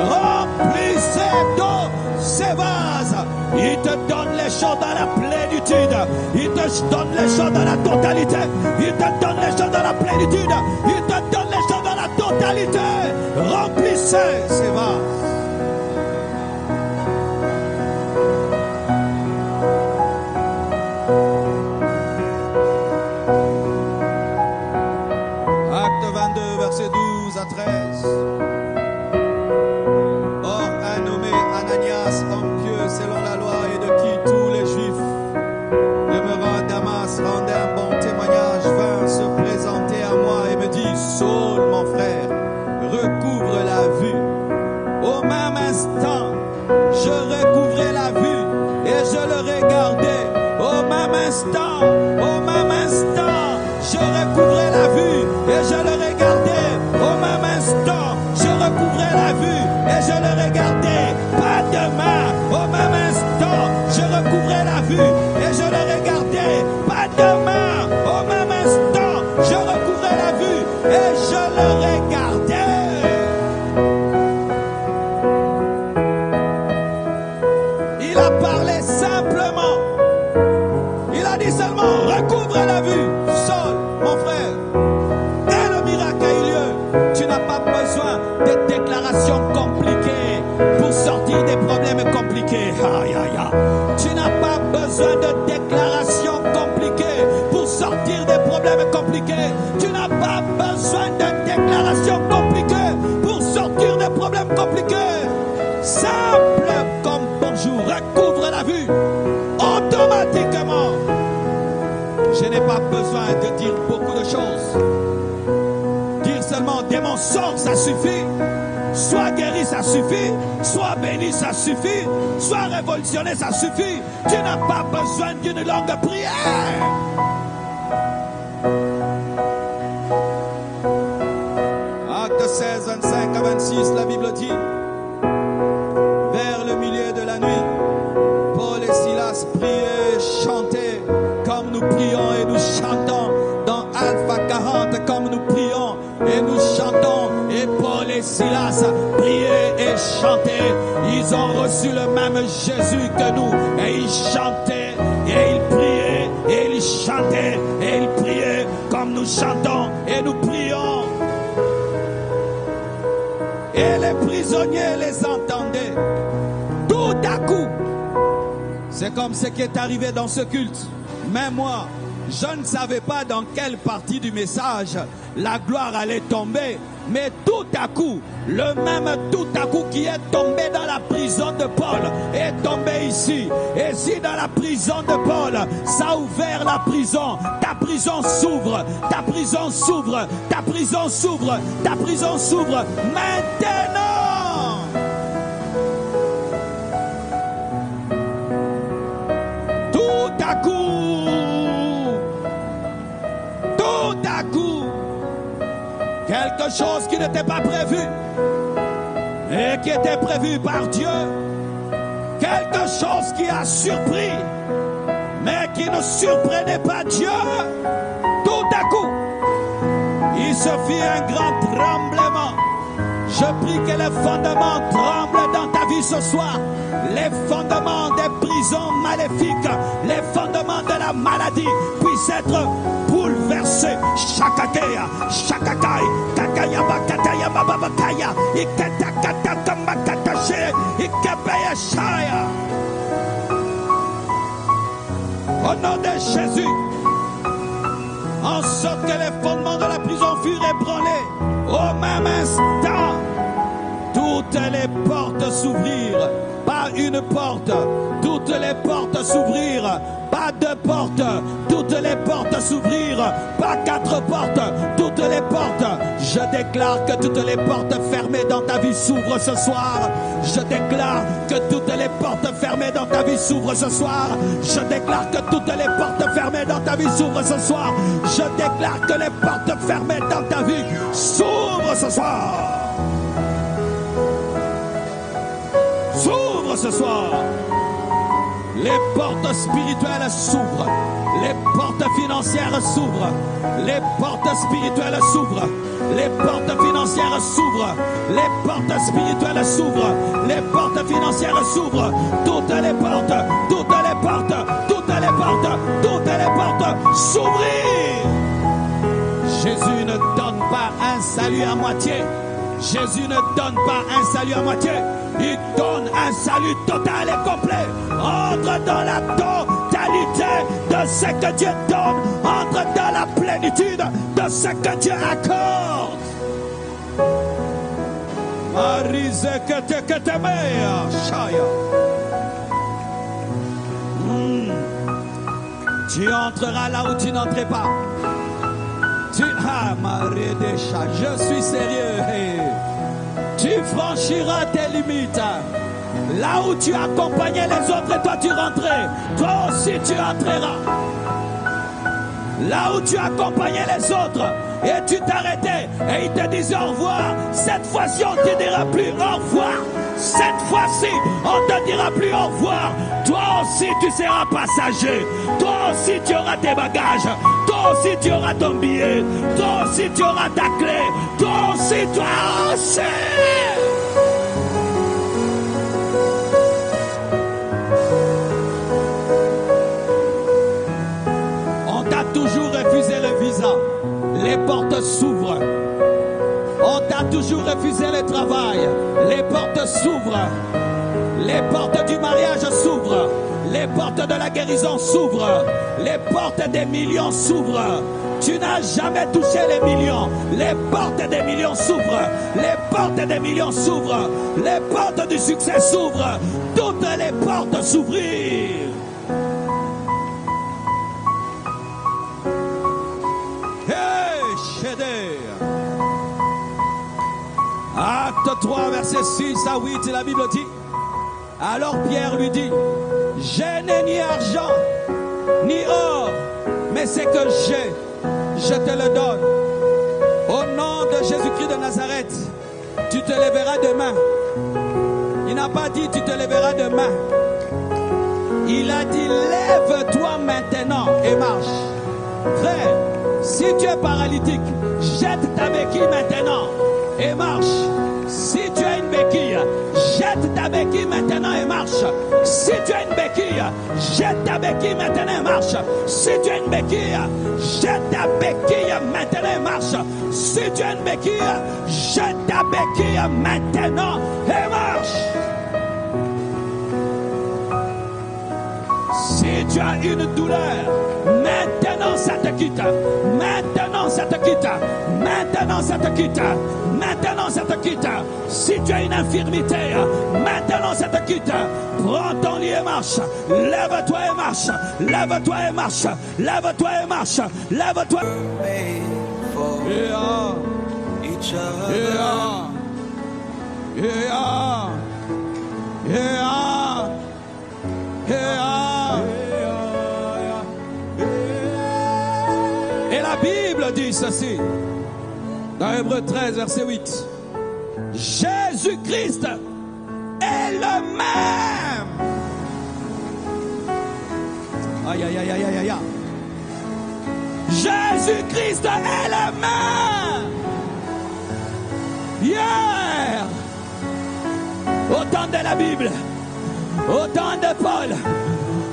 remplissez d'eau ces vases. Il te donne les choses dans la plénitude. Il te donne les choses dans la totalité. Il te donne les choses dans la plénitude. Il te donne les choses dans la totalité. Remplissez ces vases. Acte 22, verset 12 à 13. Or, un nommé Ananias, homme pieux selon la loi et de qui tous les Juifs demeurant à Damas rendaient un bon témoignage, vint se présenter à moi et me dit: Saul, mon frère, recouvre la Au même instant, je recouvrais la vue et je le regardais. Au même instant, je recouvrais la vue et je le regardais. Au même instant, je recouvrais la vue et je le regardais. Pas de main. Au même instant, je recouvrais la vue et je le regardais. Pas de main. Au même instant, je recouvrais la vue et je le regardais. Il a parlé simplement. Il a dit seulement, recouvre la vue. Seul, mon frère. Et le miracle a eu lieu. Tu n'as pas besoin de déclarations compliquées pour sortir des problèmes compliqués. Aïe, aïe, aïe. Tu n'as pas besoin de déclarations compliquées pour sortir des problèmes compliqués. Tu n'as pas besoin de déclarations compliquées pour sortir des problèmes compliqués. Simple comme bonjour, recouvre la vue. Automatiquement. Je n'ai pas besoin de dire beaucoup de choses. Dire seulement démon sort, ça suffit. Soit guéri, ça suffit. Soit béni, ça suffit. Soit révolutionné, ça suffit. Tu n'as pas besoin d'une longue prière. Acte 16, 25 à 26, la Bible dit: vers le milieu de la nuit, Paul et Silas priaient, chantaient comme nous prions et nous chantons. Dans Alpha 40, comme nous prions et nous chantons. Et Paul et Silas priaient et chantaient. Ils ont reçu le même Jésus que nous. Et ils chantaient et ils priaient et ils chantaient et ils priaient comme nous chantons et nous prions. Et les prisonniers les entendaient. Tout à coup, c'est comme ce qui est arrivé dans ce culte. Même moi, je ne savais pas dans quelle partie du message la gloire allait tomber. Mais tout à coup, le même tout à coup qui est tombé dans la prison de Paul est tombé ici. Et si dans la prison de Paul, ça a ouvert la prison, ta prison s'ouvre, ta prison s'ouvre, ta prison s'ouvre, ta prison s'ouvre maintenant. Tout à coup, quelque chose qui n'était pas prévu et qui était prévu par Dieu, quelque chose qui a surpris mais qui ne surprenait pas Dieu. Tout à coup, il se fit un grand tremblement. Je prie que les fondements tremblent dans ta vie ce soir. Les fondements des prisons maléfiques, les fondements de la maladie puissent être bouleversés. Shakakeya, shakakai, kakayaba, katayaba, babakaya, ikatakata, kambakatashe, ikabeya shaya. Au nom de Jésus, en sorte que les fondements de la prison furent ébranlés. Au même instant, toutes les portes s'ouvrirent. Pas une porte, toutes les portes s'ouvrirent. Pas deux portes, toutes les portes s'ouvrirent. Pas quatre portes, toutes les portes. Je déclare que toutes les portes fermées dans ta vie s'ouvrent ce soir. Je déclare que toutes les portes fermées dans ta vie s'ouvrent ce soir. Je déclare que toutes les portes fermées dans ta vie s'ouvrent ce soir. Je déclare que les portes fermées dans ta vie s'ouvrent ce soir. S'ouvrent ce soir. Les portes spirituelles s'ouvrent. Les portes financières s'ouvrent. Les portes spirituelles s'ouvrent. Les portes financières s'ouvrent. Les portes spirituelles s'ouvrent. Les portes financières s'ouvrent. Toutes les portes, toutes les portes, toutes les portes, toutes les portes s'ouvrir. Jésus ne donne pas un salut à moitié. Jésus ne donne pas un salut à moitié. Il donne un salut total et complet. Entre dans la totalité de ce que Dieu donne. Entre dans la plénitude de ce que Dieu accorde. Marise que te mea, Shaya. Tu entreras là où tu n'entrais pas. Je suis sérieux. Tu franchiras tes limites. Là où tu accompagnais les autres et toi tu rentrais, toi aussi tu entreras. Là où tu accompagnais les autres et tu t'arrêtais et ils te disaient au revoir, cette fois-ci on ne te dira plus au revoir. Cette fois-ci on ne te dira plus au revoir. Toi aussi tu seras passager. Toi aussi tu auras tes bagages. Toi aussi tu auras ton billet. Toi aussi tu auras ta clé. Toi aussi. On t'a toujours refusé le visa. Les portes s'ouvrent. On t'a toujours refusé le travail. Les portes s'ouvrent. Les portes du mariage s'ouvrent. Les portes de la guérison s'ouvrent. Les portes des millions s'ouvrent. Tu n'as jamais touché les millions. Les portes des millions s'ouvrent. Les portes des millions s'ouvrent. Les portes du succès s'ouvrent. Toutes les portes s'ouvrirent. Hey, Chédé. Acte 3, verset 6 à 8, la Bible dit. Alors Pierre lui dit, je n'ai ni argent, ni or, mais ce que j'ai, je te le donne. Au nom de Jésus-Christ de Nazareth, tu te lèveras demain. Il n'a pas dit tu te lèveras demain. Il a dit lève-toi maintenant et marche. Frère, si tu es paralytique, jette ta béquille maintenant et marche. Si tu as une béquille, jette ta béquille maintenant et marche. Si tu as une béquille, jette ta béquille maintenant et marche. Si tu as une béquille, jette ta béquille maintenant et marche. Si tu as une béquille, jette ta béquille maintenant et marche. Si tu as une douleur, maintenant ça te quitte. Maintenant ça te quitte. Maintenant ça te quitte. Maintenant ça te quitte. Si tu as une infirmité, maintenant ça te quitte. Prends ton lit et marche. Lève-toi et marche. Lève-toi et marche. Lève-toi et marche. Lève-toi. Yeah. Yeah. Yeah. Yeah. Et la Bible dit ceci dans Hébreux 13 verset 8. Jésus-Christ est le même. Aïe aïe aïe aïe aïe aïe. Jésus-Christ est le même. Hier, au temps de la Bible, au temps de Paul,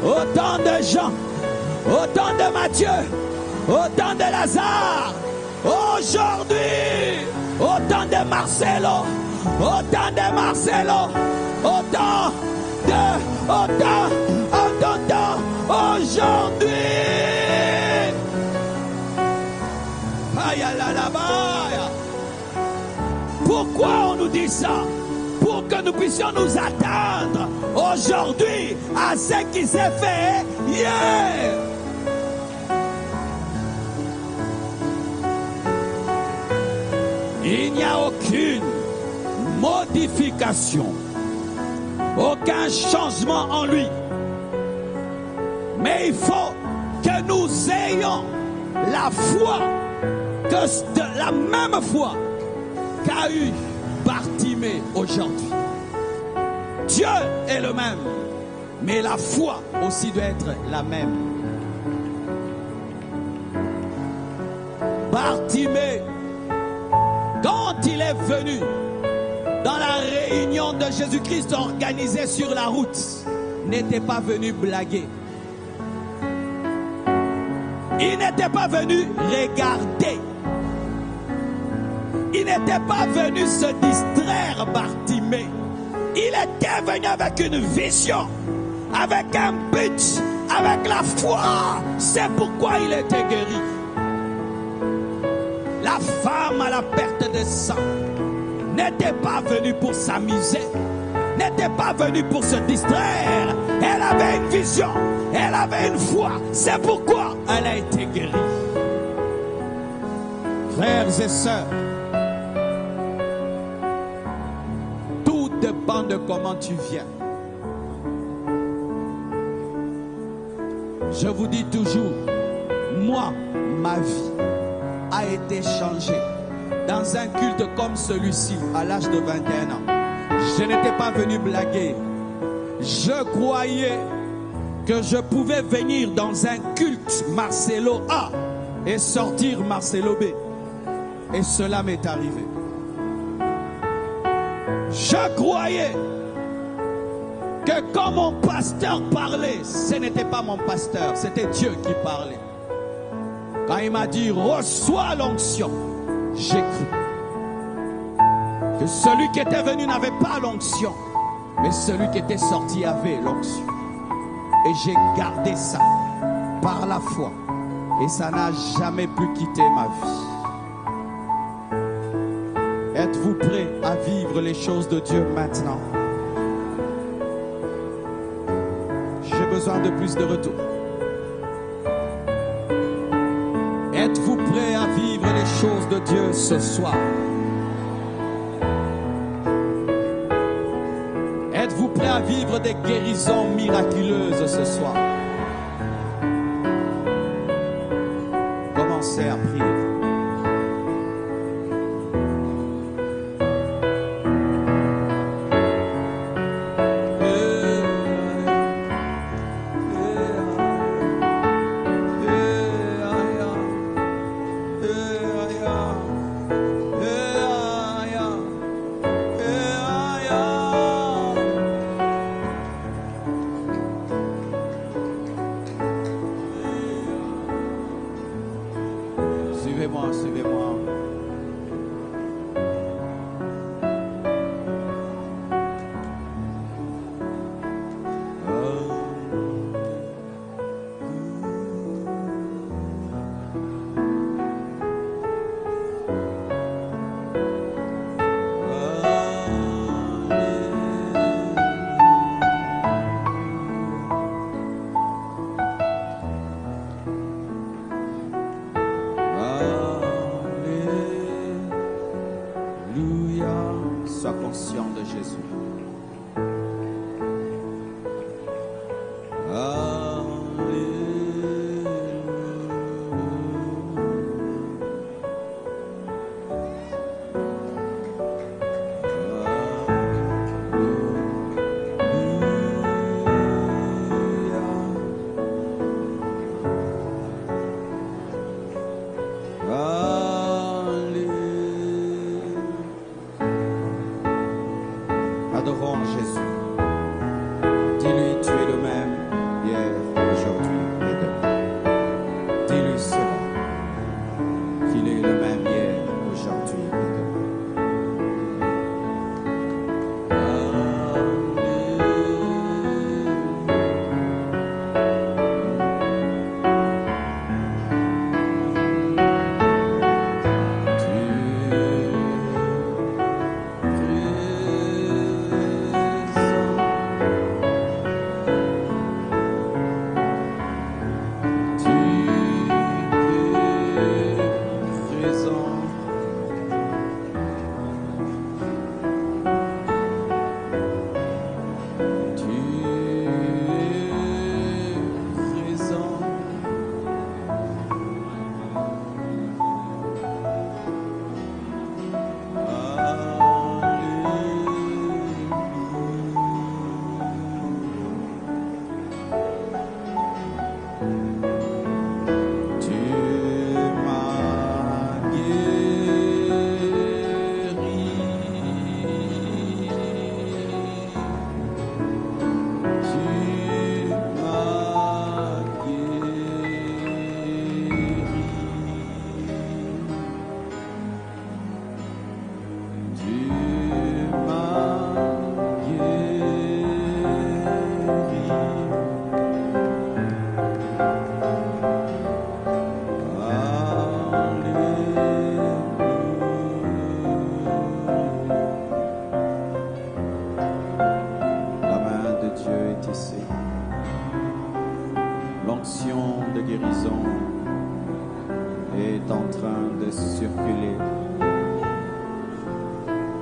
au temps de Jean, au temps de Matthieu, au temps de Lazare, aujourd'hui, au temps de Marcelo, au temps de Marcelo, au temps aujourd'hui. Aïe aïe aïe. Pourquoi on nous dit ça? Pour que nous puissions nous attendre aujourd'hui à ce qui s'est fait hier. Il n'y a aucune modification, aucun changement en lui. Mais il faut que nous ayons la foi, la même foi qu'a eu Bartimée aujourd'hui. Dieu est le même, mais la foi aussi doit être la même. Bartimée, quand il est venu dans la réunion de Jésus-Christ organisée sur la route, n'était pas venu blaguer. Il n'était pas venu regarder. Il n'était pas venu se distraire, Bartimée. Il était venu avec une vision, avec un but, avec la foi. C'est pourquoi il était guéri. La femme à la perte de sang n'était pas venue pour s'amuser, n'était pas venue pour se distraire. Elle avait une vision, elle avait une foi. C'est pourquoi elle a été guérie. Frères et sœurs, dépend de comment tu viens. Je vous dis toujours, moi, ma vie a été changée dans un culte comme celui-ci à l'âge de 21 ans. Je n'étais pas venu blaguer. Je croyais que je pouvais venir dans un culte Marcelo A et sortir Marcelo B. Et cela m'est arrivé. Je croyais que quand mon pasteur parlait, ce n'était pas mon pasteur, c'était Dieu qui parlait. Quand il m'a dit, reçois l'onction, j'ai cru que celui qui était venu n'avait pas l'onction, mais celui qui était sorti avait l'onction. Et j'ai gardé ça par la foi. Et ça n'a jamais plus quitté ma vie. Êtes-vous prêts à vivre les choses de Dieu maintenant? J'ai besoin de plus de retour. Êtes-vous prêts à vivre les choses de Dieu ce soir? Êtes-vous prêts à vivre des guérisons miraculeuses ce soir? Commencez à prier. Suivez-moi, suivez-moi. Sois conscient de Jésus. Adorons Jésus. Dis-lui, tu es le même hier, aujourd'hui et demain. Dis-lui cela, qu'il est le même hier, aujourd'hui et L'onction de guérison est en train de circuler.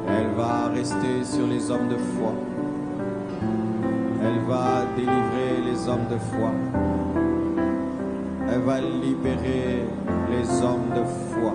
Elle va rester sur les hommes de foi. Elle va délivrer les hommes de foi. Elle va libérer les hommes de foi.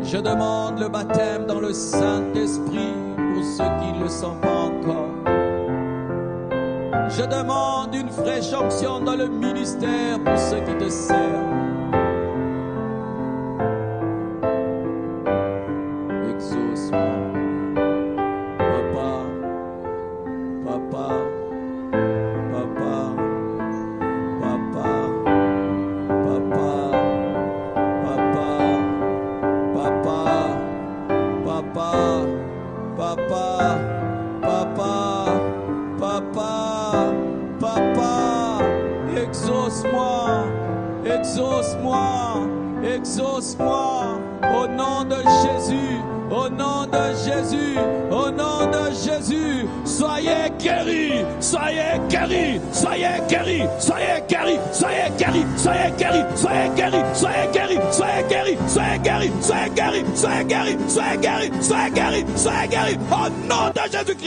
Je demande le baptême dans le Saint-Esprit pour ceux qui ne le sont pas encore. Je demande une fraîche onction dans le ministère pour ceux qui te servent. Exauce-moi, au nom de Jésus, au nom de Jésus, au nom de Jésus. Soyez guéris, soyez guéris, soyez guéris, soyez guéris, soyez guéris, soyez guéris, soyez guéris, soyez guéris, soyez guéris, soyez guéris, soyez guéris, soyez guéris, soyez guéris, soyez guéris, soyez guéris, au nom de Jésus-Christ.